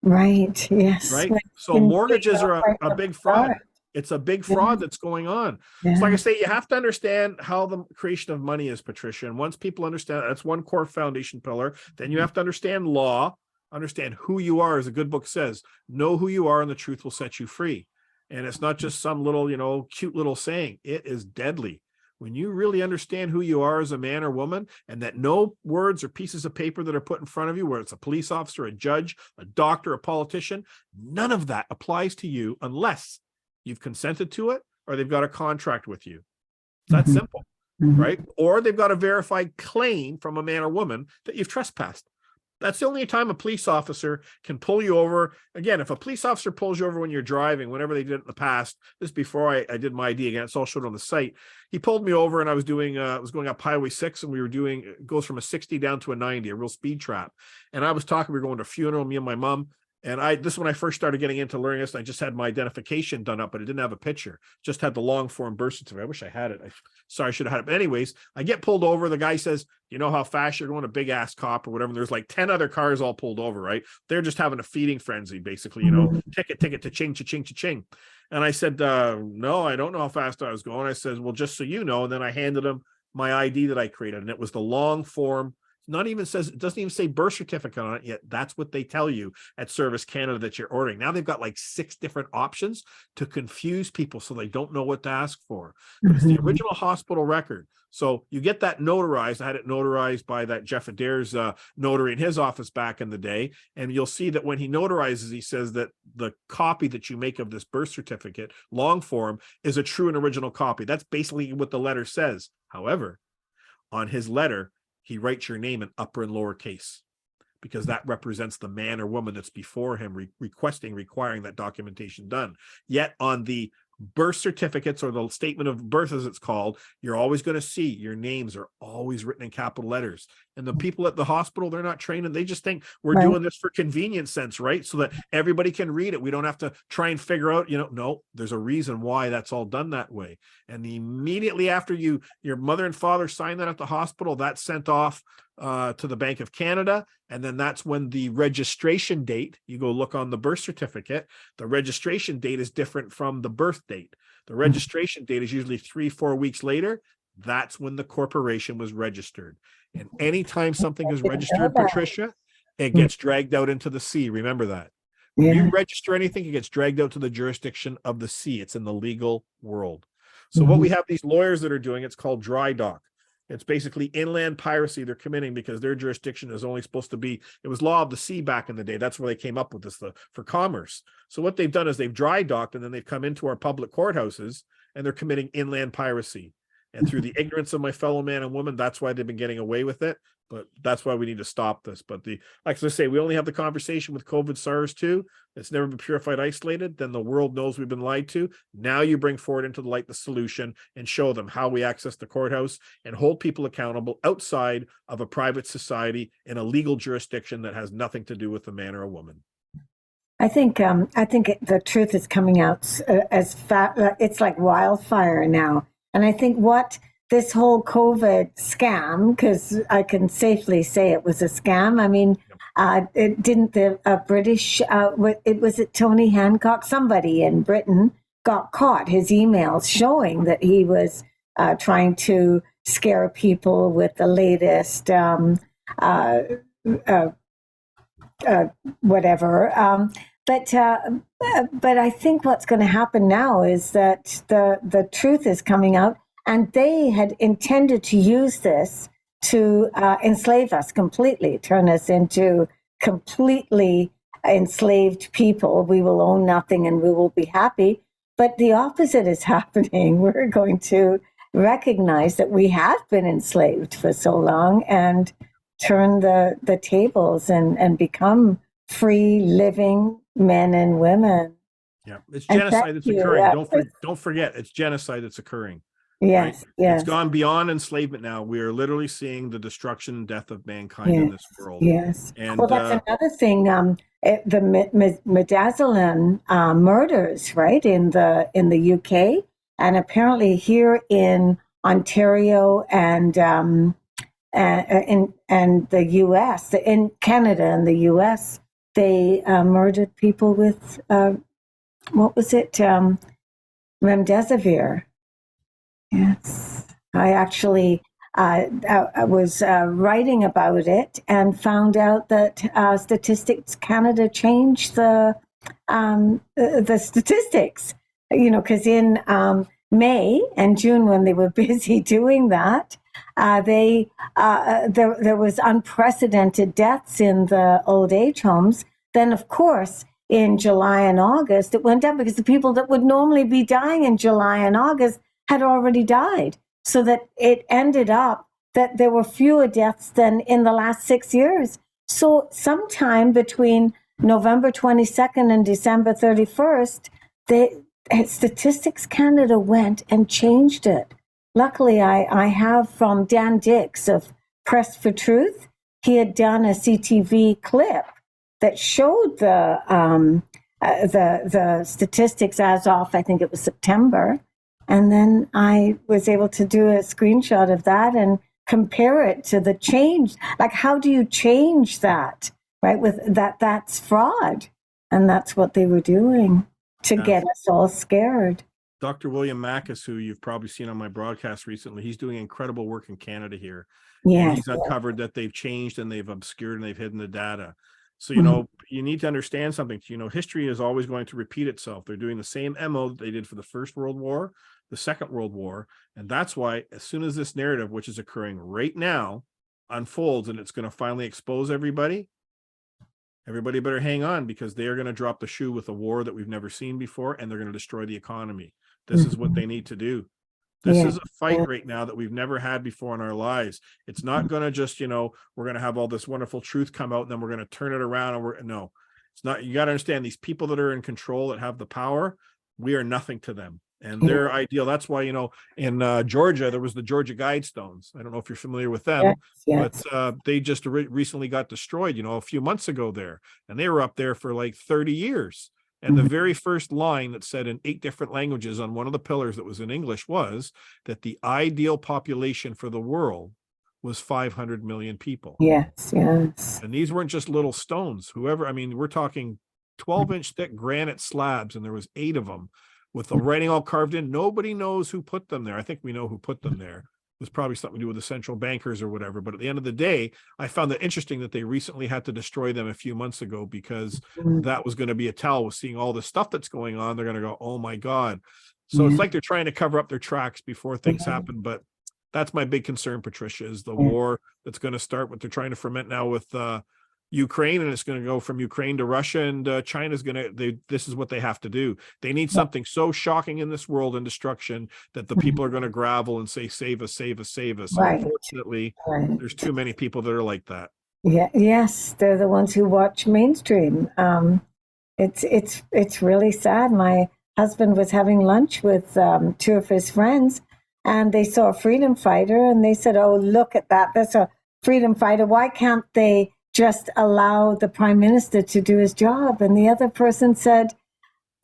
Right. Yes. Right. Like, So can mortgages figure are out right a from big the fraud. start. It's a big fraud that's going on. Yeah. So like I say, you have to understand how the creation of money is, Patricia. And once people understand that's one core foundation pillar, then you have to understand law, understand who you are, as a good book says. Know who you are, and the truth will set you free. And it's not just some little, cute little saying. It is deadly. When you really understand who you are as a man or woman, and that no words or pieces of paper that are put in front of you, whether it's a police officer, a judge, a doctor, a politician, none of that applies to you unless you've consented to it or they've got a contract with you. It's that simple, right? Or they've got a verified claim from a man or woman that you've trespassed. That's the only time a police officer can pull you over. Again, if a police officer pulls you over when you're driving, whenever they did it in the past, this is before I did my ID again, it's all showed on the site. He pulled me over and I was doing, was going up Highway 6 and we were doing, it goes from a 60 down to a 90, a real speed trap. And I was talking, we were going to a funeral, me and my mom. And this is when I first started getting into learning this. I just had my identification done up, but it didn't have a picture. Just had the long form birth certificate. I wish I had it. Sorry, I should have had it. But anyways, I get pulled over. The guy says, you know how fast you're going, a big ass cop or whatever. And there's like 10 other cars all pulled over, right? They're just having a feeding frenzy, basically, ticket, cha-ching, cha-ching, cha-ching. And I said, no, I don't know how fast I was going. I said, well, just so you know. And then I handed him my ID that I created. And it was the long form. Not even says, it doesn't even say birth certificate on it yet. That's what they tell you at Service Canada that you're ordering. Now they've got like 6 different options to confuse people so they don't know what to ask for. But it's the original hospital record. So you get that notarized. I had it notarized by that Jeff Adair's notary in his office back in the day. And you'll see that when he notarizes, he says that the copy that you make of this birth certificate, long form, is a true and original copy. That's basically what the letter says. However, on his letter, he writes your name in upper and lower case because that represents the man or woman that's before him requiring that documentation done. Yet on the birth certificates, or the statement of birth as it's called, you're always going to see your names are always written in capital letters. And the people at the hospital, they're not trained, and they just think we're doing this for convenience sense, right? So that everybody can read it. We don't have to try and figure out, no, there's a reason why that's all done that way. And immediately after your mother and father sign that at the hospital, that's sent off to the Bank of Canada. And then that's when the registration date, you go look on the birth certificate, the registration date is different from the birth date. The registration date is usually 3-4 weeks later. That's when the corporation was registered. And anytime something is registered, Patricia, it gets dragged out into the sea. Remember that. When you register anything, it gets dragged out to the jurisdiction of the sea. It's in the legal world. So what we have these lawyers that are doing, it's called dry dock. It's basically inland piracy they're committing because their jurisdiction is only supposed to be, it was law of the sea back in the day. That's where they came up with this for commerce. So what they've done is they've dry docked and then they've come into our public courthouses and they're committing inland piracy. And through the ignorance of my fellow man and woman, that's why they've been getting away with it. But that's why we need to stop this. But like I say, we only have the conversation with COVID SARS 2. It's never been purified, isolated. Then the world knows we've been lied to. Now you bring forward into the light the solution and show them how we access the courthouse and hold people accountable outside of a private society in a legal jurisdiction that has nothing to do with a man or a woman. I think the truth is coming out as fast. It's like wildfire now. And I think what this whole COVID scam, because I can safely say it was a scam. I mean, it didn't the British, was it Tony Hancock? Somebody in Britain got caught, his emails showing that he was trying to scare people with the latest whatever. But I think what's going to happen now is that the truth is coming out, and they had intended to use this to enslave us completely, turn us into completely enslaved people. We will own nothing and we will be happy. But the opposite is happening. We're going to recognize that we have been enslaved for so long and turn the tables and become free living men and women. Yeah, it's genocide that's occurring. Don't forget, it's genocide that's occurring. Yes, right? yes. It's gone beyond enslavement now. We are literally seeing the destruction and death of mankind in this world. Yes. And well, that's another thing. The Midazolam murders, right, in the UK, and apparently here in Ontario and the US, in Canada and the US, they murdered people with what was it? Remdesivir. Yes. I actually I was writing about it and found out that Statistics Canada changed the statistics, because in May and June, when they were busy doing that, there was unprecedented deaths in the old age homes. Then, of course, in July and August, it went down because the people that would normally be dying in July and August had already died. So that it ended up that there were fewer deaths than in the last 6 years. So sometime between November 22nd and December 31st, Statistics Canada went and changed it. Luckily, I have from Dan Dix of Press for Truth. He had done a CTV clip that showed the statistics as of, I think it was September. And then I was able to do a screenshot of that and compare it to the change. Like, how do you change that, right? With that's fraud. And that's what they were doing to get us all scared. Dr. William Makis, who you've probably seen on my broadcast recently, he's doing incredible work in Canada here. Yeah. He's uncovered that they've changed and they've obscured and they've hidden the data. So, you need to understand something. History is always going to repeat itself. They're doing the same MO that they did for the First World War, the Second World War. And that's why as soon as this narrative, which is occurring right now, unfolds and it's going to finally expose everybody better hang on, because they are going to drop the shoe with a war that we've never seen before, and they're going to destroy the economy. This is what they need to do. This is a fight right now that we've never had before in our lives. It's not going to just, we're going to have all this wonderful truth come out and then we're going to turn it around. And no, it's not. You got to understand, these people that are in control, that have the power, we are nothing to them. And they're ideal. That's why, in Georgia, there was the Georgia Guidestones. I don't know if you're familiar with them, but they just recently got destroyed, a few months ago there. And they were up there for like 30 years. And the very first line that said in 8 different languages on one of the pillars that was in English was that the ideal population for the world was 500 million people. Yes, yes. And these weren't just little stones. We're talking 12-inch thick granite slabs, and there was 8 of them with the writing all carved in. Nobody knows who put them there. I think we know who put them there. It was probably something to do with the central bankers or whatever. But at the end of the day, I found it interesting that they recently had to destroy them a few months ago, because that was going to be a tell. With seeing all the stuff that's going on, they're going to go, oh my God. So it's like they're trying to cover up their tracks before things happen. But that's my big concern, Patricia, is the war that's going to start. What they're trying to ferment now with Ukraine, and it's going to go from Ukraine to Russia, and China's going to, this is what they have to do. They need something so shocking in this world and destruction that the people are going to gravel and say, save us, save us, save us. Right. Unfortunately, there's too many people that are like that. Yeah. Yes. They're the ones who watch mainstream. It's really sad. My husband was having lunch with 2 of his friends, and they saw a freedom fighter, and they said, oh, look at that. That's a freedom fighter. Why can't they just allow the prime minister to do his job? And the other person said,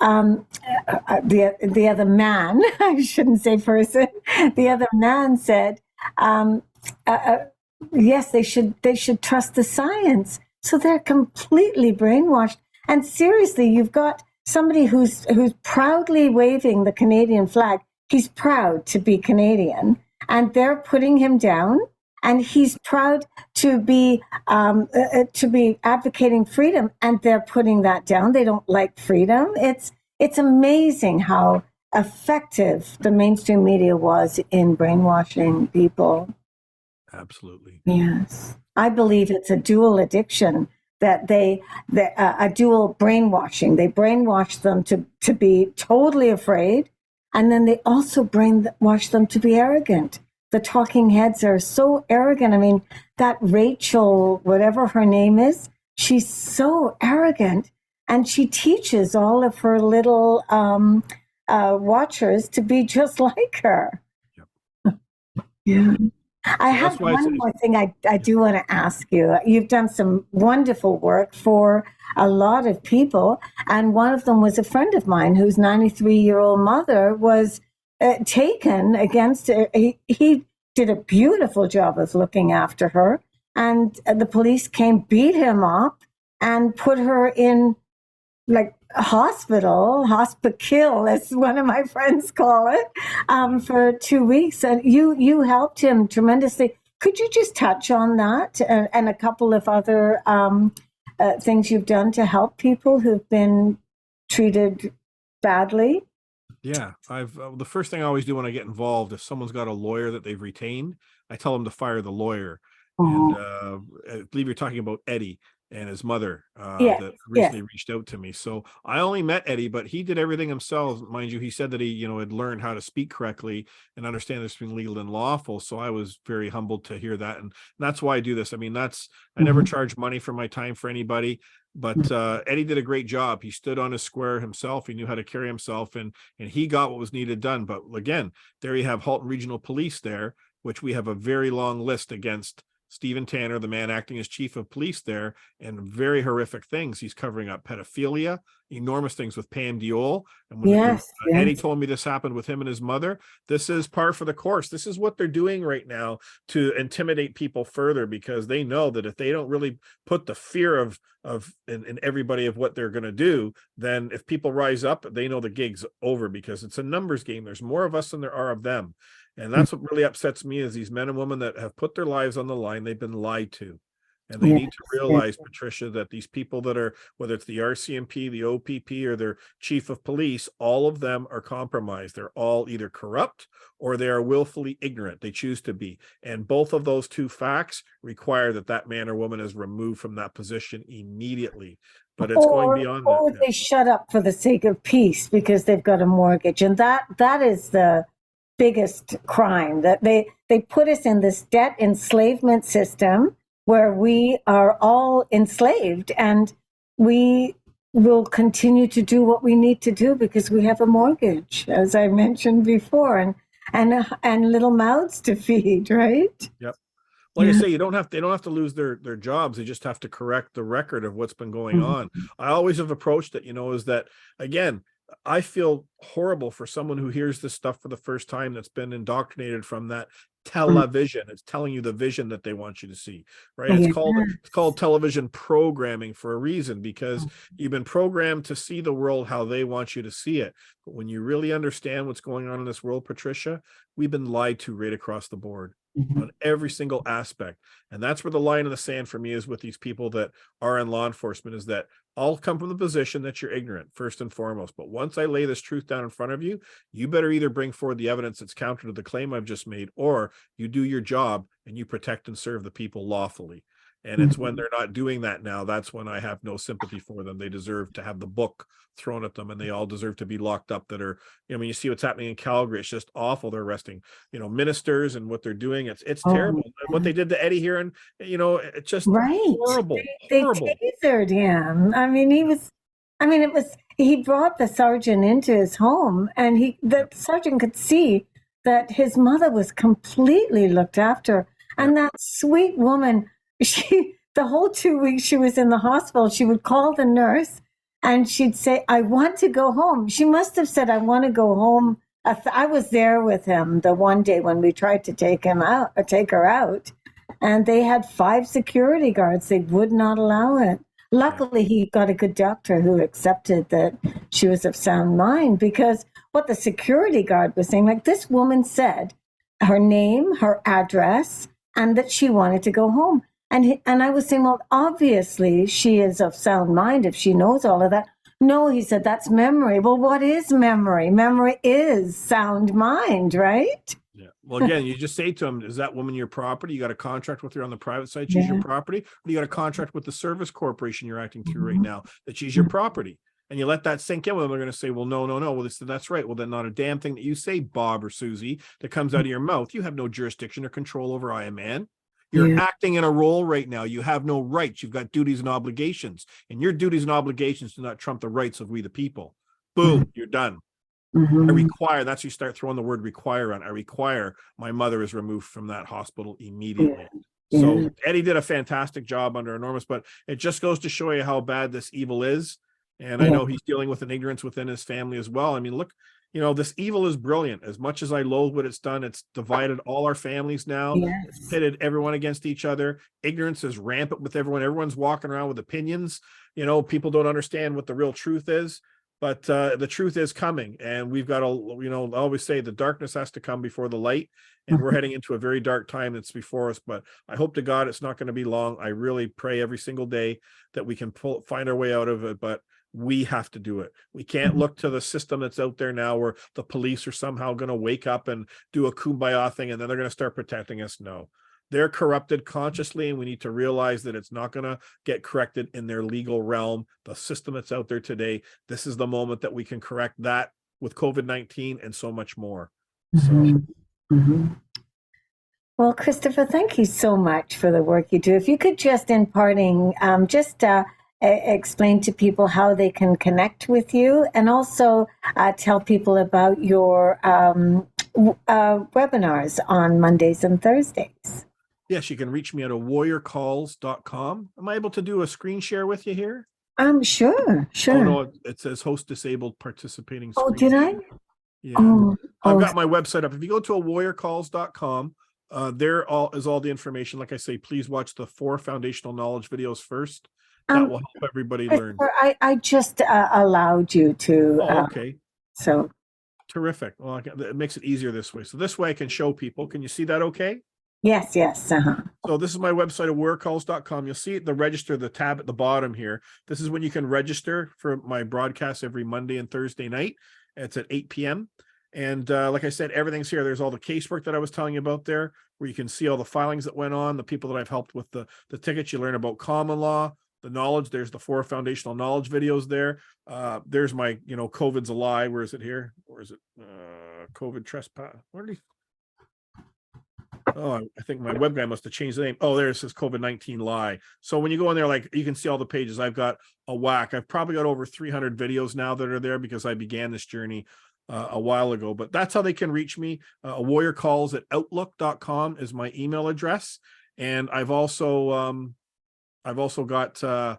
the other man, I shouldn't say person, the other man said, yes, they should trust the science. So they're completely brainwashed. And seriously, you've got somebody who's proudly waving the Canadian flag. He's proud to be Canadian, and they're putting him down. And he's proud to be advocating freedom, and they're putting that down. They don't like freedom. It's amazing how effective the mainstream media was in brainwashing people. Absolutely. Yes, I believe it's a dual addiction, that a dual brainwashing. They brainwash them to be totally afraid, and then they also brainwash them to be arrogant. The talking heads are so arrogant. I mean, that Rachel, whatever her name is, she's so arrogant, and she teaches all of her little watchers to be just like her. Yep. Yeah. I have one more thing I do want to ask you. You've done some wonderful work for a lot of people, and one of them was a friend of mine whose 93-year-old mother was taken against her. He did a beautiful job of looking after her, and the police came, beat him up, and put her in like hospital, as one of my friends call it, for 2 weeks. And you helped him tremendously. Could you just touch on that and a couple of other things you've done to help people who've been treated badly? Yeah, I've the first thing I always do when I get involved, if someone's got a lawyer that they've retained, I tell them to fire the lawyer. And Oh, I believe you're talking about Eddie and his mother yes, that yes. recently reached out to me. So I only met Eddie, but he did everything himself. Mind you, he said that he, had learned how to speak correctly and understand this between legal and lawful. So I was very humbled to hear that. And that's why I do this. I mean, I never Mhm. charge money for my time for anybody. But Eddie did a great job. He stood on his square himself. He knew how to carry himself, and he got what was needed done. But again, there you have Halton Regional Police there, which we have a very long list against Stephen Tanner, the man acting as chief of police there, and very horrific things. He's covering up pedophilia, enormous things with Pam Diol. And when Yes, Eddie yes. told me this happened with him and his mother, this is par for the course. This is what they're doing right now to intimidate people further, because they know that if they don't really put the fear of in everybody of what they're going to do, then if people rise up, they know the gig's over, because it's a numbers game. There's more of us than there are of them. And that's what really upsets me, is these men and women that have put their lives on the line, they've been lied to. And they Yes, need to yes. realize, Patricia, that these people that are, whether it's the RCMP, the OPP, or their chief of police, all of them are compromised. They're all either corrupt or they are willfully ignorant. They choose to be. And both of those two facts require that that man or woman is removed from that position immediately. But it's going beyond that. Or Yeah. they shut up for the sake of peace because they've got a mortgage. And that is the biggest crime, that they put us in this debt enslavement system where we are all enslaved, and we will continue to do what we need to do because we have a mortgage, as I mentioned before, and little mouths to feed, right? Yep. Like I say, they don't have to lose their jobs. They just have to correct the record of what's been going on. Mhm. I always have approached it, is that, again, I feel horrible for someone who hears this stuff for the first time, that's been indoctrinated from that television. It's telling you the vision that they want you to see, right? It's Yeah. called television programming for a reason, because you've been programmed to see the world how they want you to see it. But when you really understand what's going on in this world, Patricia, we've been lied to right across the board on every single aspect. And that's where the line in the sand for me is with these people that are in law enforcement, is that I'll come from the position that you're ignorant first and foremost. But once I lay this truth down in front of you, you better either bring forward the evidence that's counter to the claim I've just made, or you do your job and you protect and serve the people lawfully. And it's when they're not doing that now, that's when I have no sympathy for them. They deserve to have the book thrown at them, and they all deserve to be locked up. That are, you see what's happening in Calgary. It's just awful. They're arresting, ministers, and what they're doing. It's Oh, terrible. And what they did to Eddie here, and it's just right. horrible, They horrible. tasered him. It was, he brought the sergeant into his home, and the Yep, sergeant could see that his mother was completely looked after. yep. And that sweet woman, the whole 2 weeks she was in the hospital, she would call the nurse and she'd say, I want to go home. She must have said, I want to go home. I was there with him the one day when we tried to take her out, and they had 5 security guards. They would not allow it. Yeah. Luckily, he got a good doctor who accepted that she was of sound mind, because what the security guard was saying, like, this woman said her name, her address, and that she wanted to go home. And I was saying, well, obviously she is of sound mind if she knows all of that. No, he said, that's memory. Well, what is memory? Memory is sound mind, right? Yeah. Well, again, you just say to them, is that woman your property? You got a contract with her on the private side, she's your Yeah. property, or you got a contract with the service corporation you're acting through right Mhm. now that she's your property? And you let that sink in with them, they're going to say, well, no, no, no. Well, that's right. Well, then not a damn thing that you say, Bob or Susie, that comes out of your mouth. You have no jurisdiction or control over I, man. You're Yeah. acting in a role right now. You have no rights. You've got duties and obligations, and your duties and obligations do not trump the rights of we the people. Boom, you're done. I Mhm. require, that's you start throwing the word require on. I require my mother is removed from that hospital immediately. Yeah. So Eddie did a fantastic job under enormous, but it just goes to show you how bad this evil is. And I Yeah. know he's dealing with an ignorance within his family as well. I mean, look, you know, this evil is brilliant. As much as I loathe what it's done, it's divided all our families now. It's Yes. pitted everyone against each other. Ignorance is rampant with everyone. Everyone's walking around with opinions. You know, people don't understand what the real truth is, but the truth is coming, and we've got to, you know, I always say the darkness has to come before the light, and we're heading into a very dark time that's before us. But I hope to God it's not going to be long. I really pray every single day that we can find our way out of it, but we have to do it. We can't look to the system that's out there now where the police are somehow going to wake up and do a kumbaya thing and then they're going to start protecting us. No, they're corrupted consciously, and we need to realize that it's not going to get corrected in their legal realm. The system that's out there today, this is the moment that we can correct that with COVID-19 and so much more. So Mhm. Mhm. Well, Christopher, thank you so much for the work you do. If you could just, in parting, explain to people how they can connect with you, and also tell people about your webinars on Mondays and Thursdays. yes, you can reach me at warriorcalls.com. Am I able to do a screen share with you here? Sure, Oh sure. no, it says host disabled participating Oh, screen did I? share. Yeah. Oh, I've got my website up. If you go to warriorcalls.com, there is all the information. Like I say, please watch the 4 foundational knowledge videos first. That will help everybody learn. Christopher, I just allowed you to. Oh, okay. So Terrific. Well, it makes it easier this way. So this way I can show people. Can you see that okay? yes, yes. So this is my website at warriorcalls.com. You'll see the register, the tab at the bottom here. This is when you can register for my broadcast every Monday and Thursday night. It's at 8 p.m. And like I said, everything's here. There's all the casework that I was telling you about there, where you can see all the filings that went on, the people that I've helped with the tickets. You learn about common law, the knowledge. There's the 4 foundational knowledge videos there. There's my, you know, COVID's a lie. Where is it here? Where is it? COVID trespass. Where did he? Oh, I think my web guy must have changed the name. Oh, there it says COVID-19 lie. So when you go in there, like you can see all the pages. I've got a whack. I've probably got over 300 videos now that are there because I began this journey a while ago. But that's how they can reach me. warriorcalls@outlook.com is my email address. And I've also got I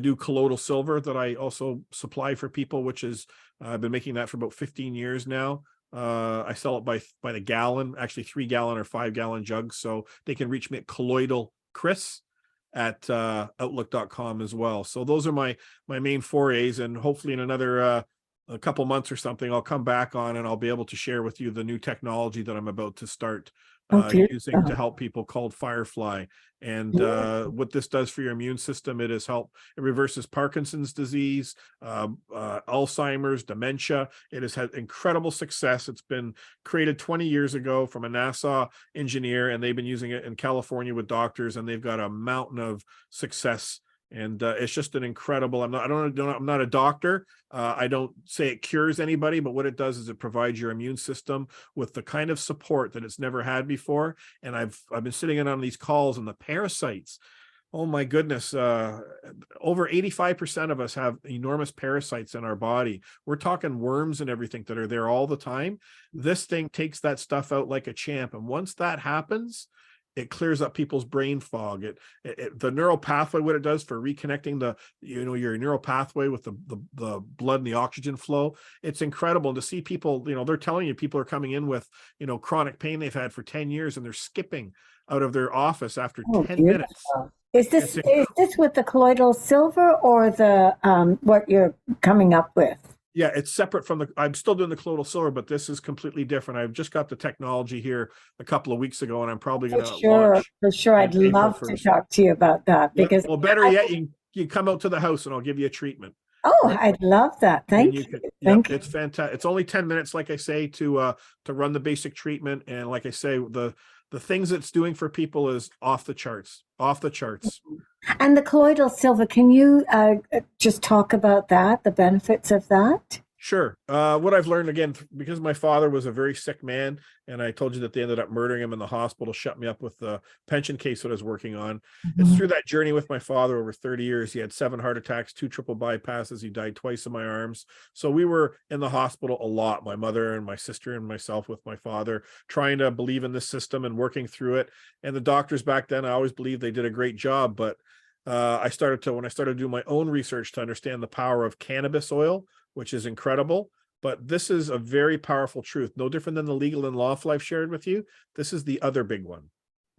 do colloidal silver that I also supply for people, which is I've been making that for about 15 years now. I sell it by the gallon, actually 3-gallon or 5-gallon jugs. So they can reach me at colloidalchris at outlook.com as well. So those are my main forays, and hopefully in another a couple months or something, I'll come back on and I'll be able to share with you the new technology that I'm about to start using to help people, called Firefly. And what this does for your immune system, it reverses Parkinson's disease, Alzheimer's, dementia. It has had incredible success. It's been created 20 years ago from a NASA engineer, and they've been using it in California with doctors, and they've got a mountain of success. And it's just an incredible. I'm not a doctor. I don't say it cures anybody, but what it does is it provides your immune system with the kind of support that it's never had before. And I've been sitting in on these calls, and the parasites. Oh my goodness. Over 85% of us have enormous parasites in our body. We're talking worms and everything that are there all the time. This thing takes that stuff out like a champ. And once that happens, it clears up people's brain fog. The neural pathway, what it does for reconnecting your neural pathway with the blood and the oxygen flow, it's incredible. And to see people, they're telling you people are coming in with, chronic pain they've had for 10 years, and they're skipping out of their office after 10 minutes. Is this with the colloidal silver or the what you're coming up with? Yeah, it's separate from I'm still doing the colloidal silver, but this is completely different. I've just got the technology here a couple of weeks ago, and I'm probably going to launch. For sure. I'd love to talk to you about that, because better yet, you come out to the house and I'll give you a treatment. Oh, I'd love that. Thank you. It's fantastic. It's only 10 minutes, like I say, to run the basic treatment. And like I say, the things it's doing for people is off the charts. And the colloidal silver, can you just talk about that, the benefits of that? Sure. What I've learned, again, because my father was a very sick man, and I told you that they ended up murdering him in the hospital, shut me up with the pension case that I was working on. Mm-hmm. It's through that journey with my father over 30 years. He had 7 heart attacks, 2 triple bypasses. He died twice in my arms. So we were in the hospital a lot, my mother and my sister and myself, with my father, trying to believe in this system and working through it. And the doctors back then, I always believed they did a great job. But when I started to do my own research to understand the power of cannabis oil, which is incredible, But this is a very powerful truth, no different than the legal and lawful I've shared with you. This is the other big one,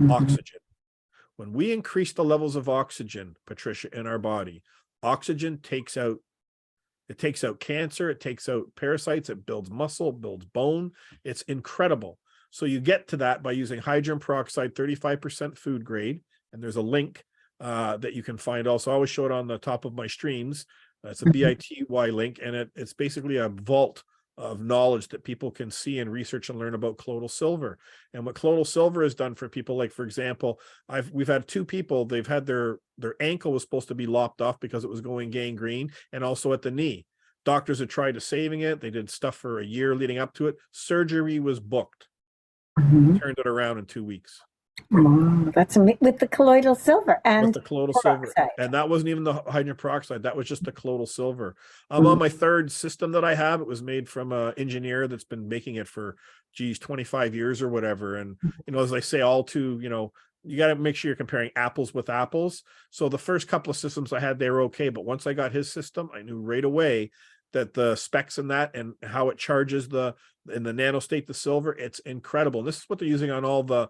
oxygen. When we increase the levels of oxygen, Patricia, in our body, oxygen takes out cancer, it takes out parasites, it builds muscle, it builds bone. It's incredible. So you get to that by using hydrogen peroxide, 35% food grade. And there's a link that you can find also. I always show it on the top of my streams. It's a BITY link, and it's basically a vault of knowledge that people can see and research and learn about colloidal silver. And what colloidal silver has done for people, like, for example, we've had 2 people, they've had their ankle was supposed to be lopped off because it was going gangrene, and also at the knee. Doctors had tried to saving it. They did stuff for a year leading up to it. Surgery was booked. Turned it around in 2 weeks. Wow, that's with the colloidal silver and with the colloidal silver. And that wasn't even the hydrogen peroxide. That was just the colloidal silver. I'm on my 3rd system that I have. It was made from an engineer that's been making it for 25 years or whatever. And, as I say, you got to make sure you're comparing apples with apples. So the first couple of systems I had, they were okay. But once I got his system, I knew right away that the specs in that and how it charges in the nanostate, the silver, it's incredible. And this is what they're using on all the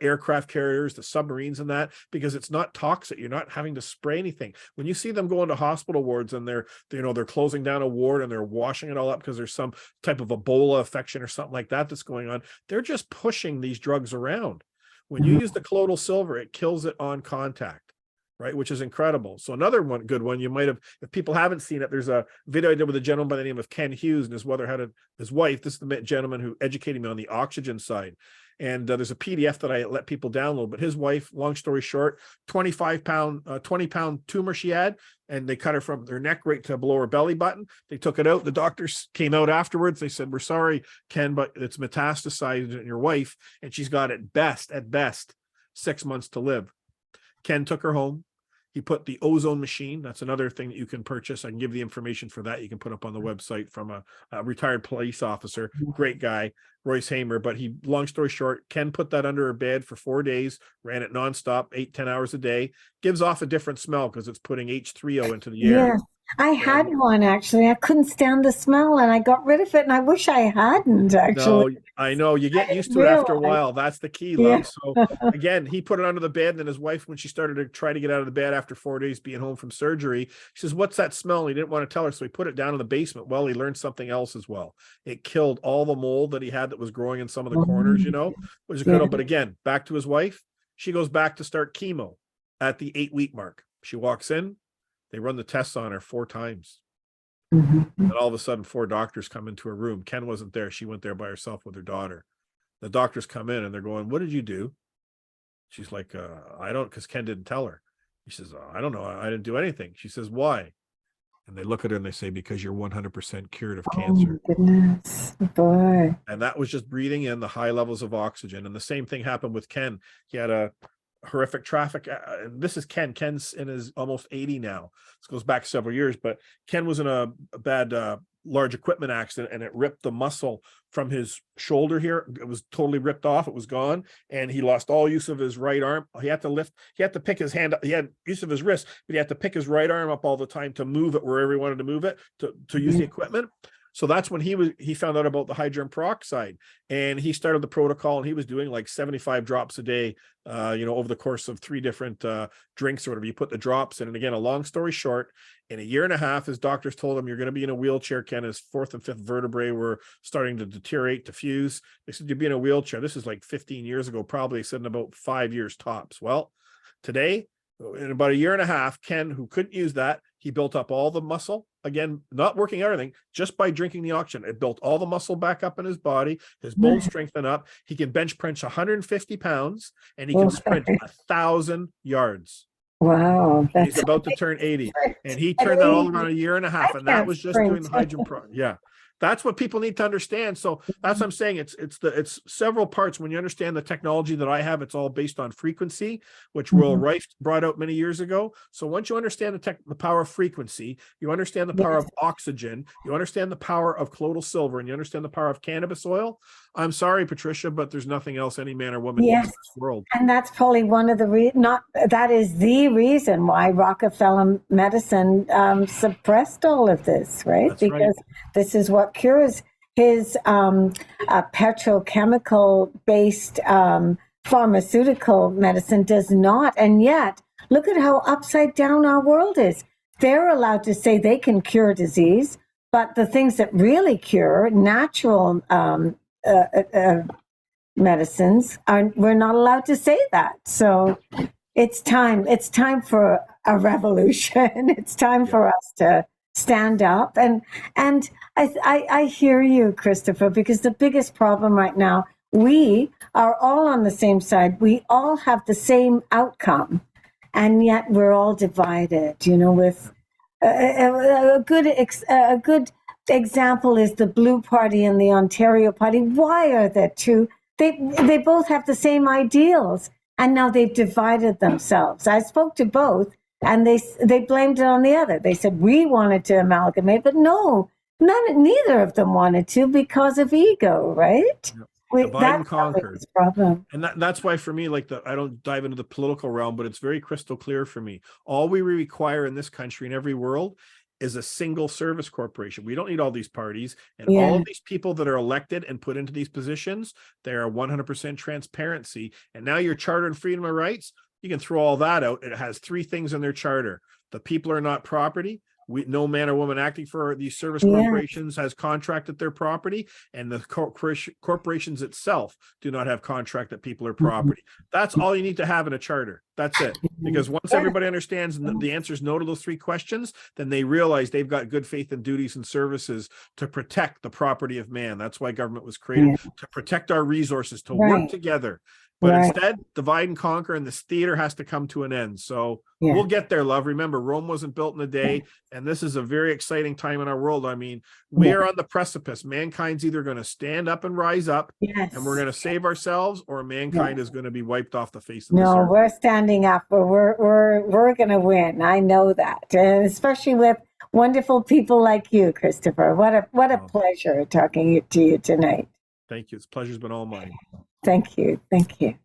aircraft carriers, the submarines and that, because it's not toxic. You're not having to spray anything. When you see them go into hospital wards and they're closing down a ward and they're washing it all up because there's some type of Ebola infection or something like that that's going on, they're just pushing these drugs around. When you use the colloidal silver, it kills it on contact, right? Which is incredible. So another good one, you might have, if people haven't seen it, there's a video I did with a gentleman by the name of Ken Hughes, and his wife, this is the gentleman who educated me on the oxygen side. And there's a PDF that I let people download, but his wife, long story short, 20-pound tumor she had, and they cut her from her neck right to below her belly button. They took it out. The doctors came out afterwards. They said, "We're sorry, Ken, but it's metastasized in your wife, and she's got at best 6 months to live." Ken took her home. He put the ozone machine. That's another thing that you can purchase. I can give the information for that. You can put up on the website from a retired police officer. Great guy, Royce Hamer. But long story short, Ken put that under her bed for 4 days, ran it nonstop, 8-10 hours a day. Gives off a different smell because it's putting H3O into the air. Yeah. I had one actually. I couldn't stand the smell and I got rid of it, and I wish I hadn't actually. No, I know. You get used to it after a while. That's the key, love. So again, he put it under the bed, and then his wife, when she started to try to get out of the bed after 4 days being home from surgery, she says, "What's that smell?" And he didn't want to tell her, so he put it down in the basement. Well, he learned something else as well. It killed all the mold that he had that was growing in some of the corners, which is good. But again, back to his wife, she goes back to start chemo at the 8-week mark. She walks in. They run the tests on her 4 times. And all of a sudden, 4 doctors come into her room. Ken wasn't there. She went there by herself with her daughter. The doctors come in and they're going, "What did you do?" She's like, "I don't," because Ken didn't tell her. He says, "I don't know. I didn't do anything." She says, "Why?" And they look at her and they say, "Because you're 100% cured of cancer." Oh, goodness. Boy. And that was just breathing in the high levels of oxygen. And the same thing happened with Ken. He had a horrific traffic. And this is Ken. Ken's in his almost 80 now. This goes back several years, but Ken was in a bad large equipment accident, and it ripped the muscle from his shoulder here. It was totally ripped off. It was gone. And he lost all use of his right arm. He had to pick his hand up. He had use of his wrist, but he had to pick his right arm up all the time to move it wherever he wanted to move it, to use the equipment. So that's when he found out about the hydrogen peroxide, and he started the protocol, and he was doing like 75 drops a day, over the course of 3 different drinks or whatever. You put the drops in. And again, a long story short, in a year and a half, his doctors told him, "You're going to be in a wheelchair, Ken." His 4th and 5th vertebrae were starting to deteriorate, to fuse. They said, "You'll be in a wheelchair." This is like 15 years ago, probably. They said in about 5 years tops. Well, today, in about a year and a half, Ken, who couldn't use that, he built up all the muscle. Again, not working everything, just by drinking the oxygen. It built all the muscle back up in his body. His bones strengthened up. He can bench press 150 pounds, and he can sprint 1,000 yards. Wow. He's about to turn 80. And he turned that all around a year and a half. And that was just doing the hydrogen. Yeah. That's what people need to understand. So that's what I'm saying. It's several parts. When you understand the technology that I have, it's all based on frequency, which Will Rife brought out many years ago. So once you understand the power of frequency, you understand the power of oxygen, you understand the power of colloidal silver, and you understand the power of cannabis oil. I'm sorry, Patricia, but there's nothing else any man or woman needs in this world. And that's probably one of the that is the reason why Rockefeller medicine suppressed all of this, right? That's because right. This is what cures his petrochemical based pharmaceutical medicine does not. And yet, look at how upside down our world is. They're allowed to say they can cure disease, but the things that really cure, natural medicines, we're not allowed to say that. So it's time for a revolution. It's time for us to stand up. And I hear you, Christopher, because the biggest problem right now, we are all on the same side. We all have the same outcome, and yet we're all divided, with a good example is the Blue Party and the Ontario Party. Why are there two? They both have the same ideals, and now they've divided themselves. I spoke to both, and they blamed it on the other. They said we wanted to amalgamate, but no, neither of them wanted to because of ego, right? Divide and conquer. Problem. And that's why for me, like I don't dive into the political realm, but it's very crystal clear for me. All we require in this country and every world is a single service corporation. We don't need all these parties, and all of these people that are elected and put into these positions, they are 100% transparency. And now your charter and freedom of rights, you can throw all that out. It has 3 things in their charter. The people are not property. No man or woman acting for these service corporations has contracted their property, and the corporations itself do not have contract that people are property. That's all you need to have in a charter. That's it. Because once everybody understands the answer is no to those 3 questions, then they realize they've got good faith and duties and services to protect the property of man. That's why government was created, to protect our resources, to work together. But instead, divide and conquer, and this theater has to come to an end. So we'll get there, love. Remember, Rome wasn't built in a day, and this is a very exciting time in our world. I mean, we are on the precipice. Mankind's either going to stand up and rise up, and we're going to save ourselves, or mankind is going to be wiped off the face of the earth. No, we're standing up. We're going to win. I know that, and especially with wonderful people like you, Christopher. What a pleasure talking to you tonight. Thank you. It's pleasure's been all mine. Thank you. Thank you.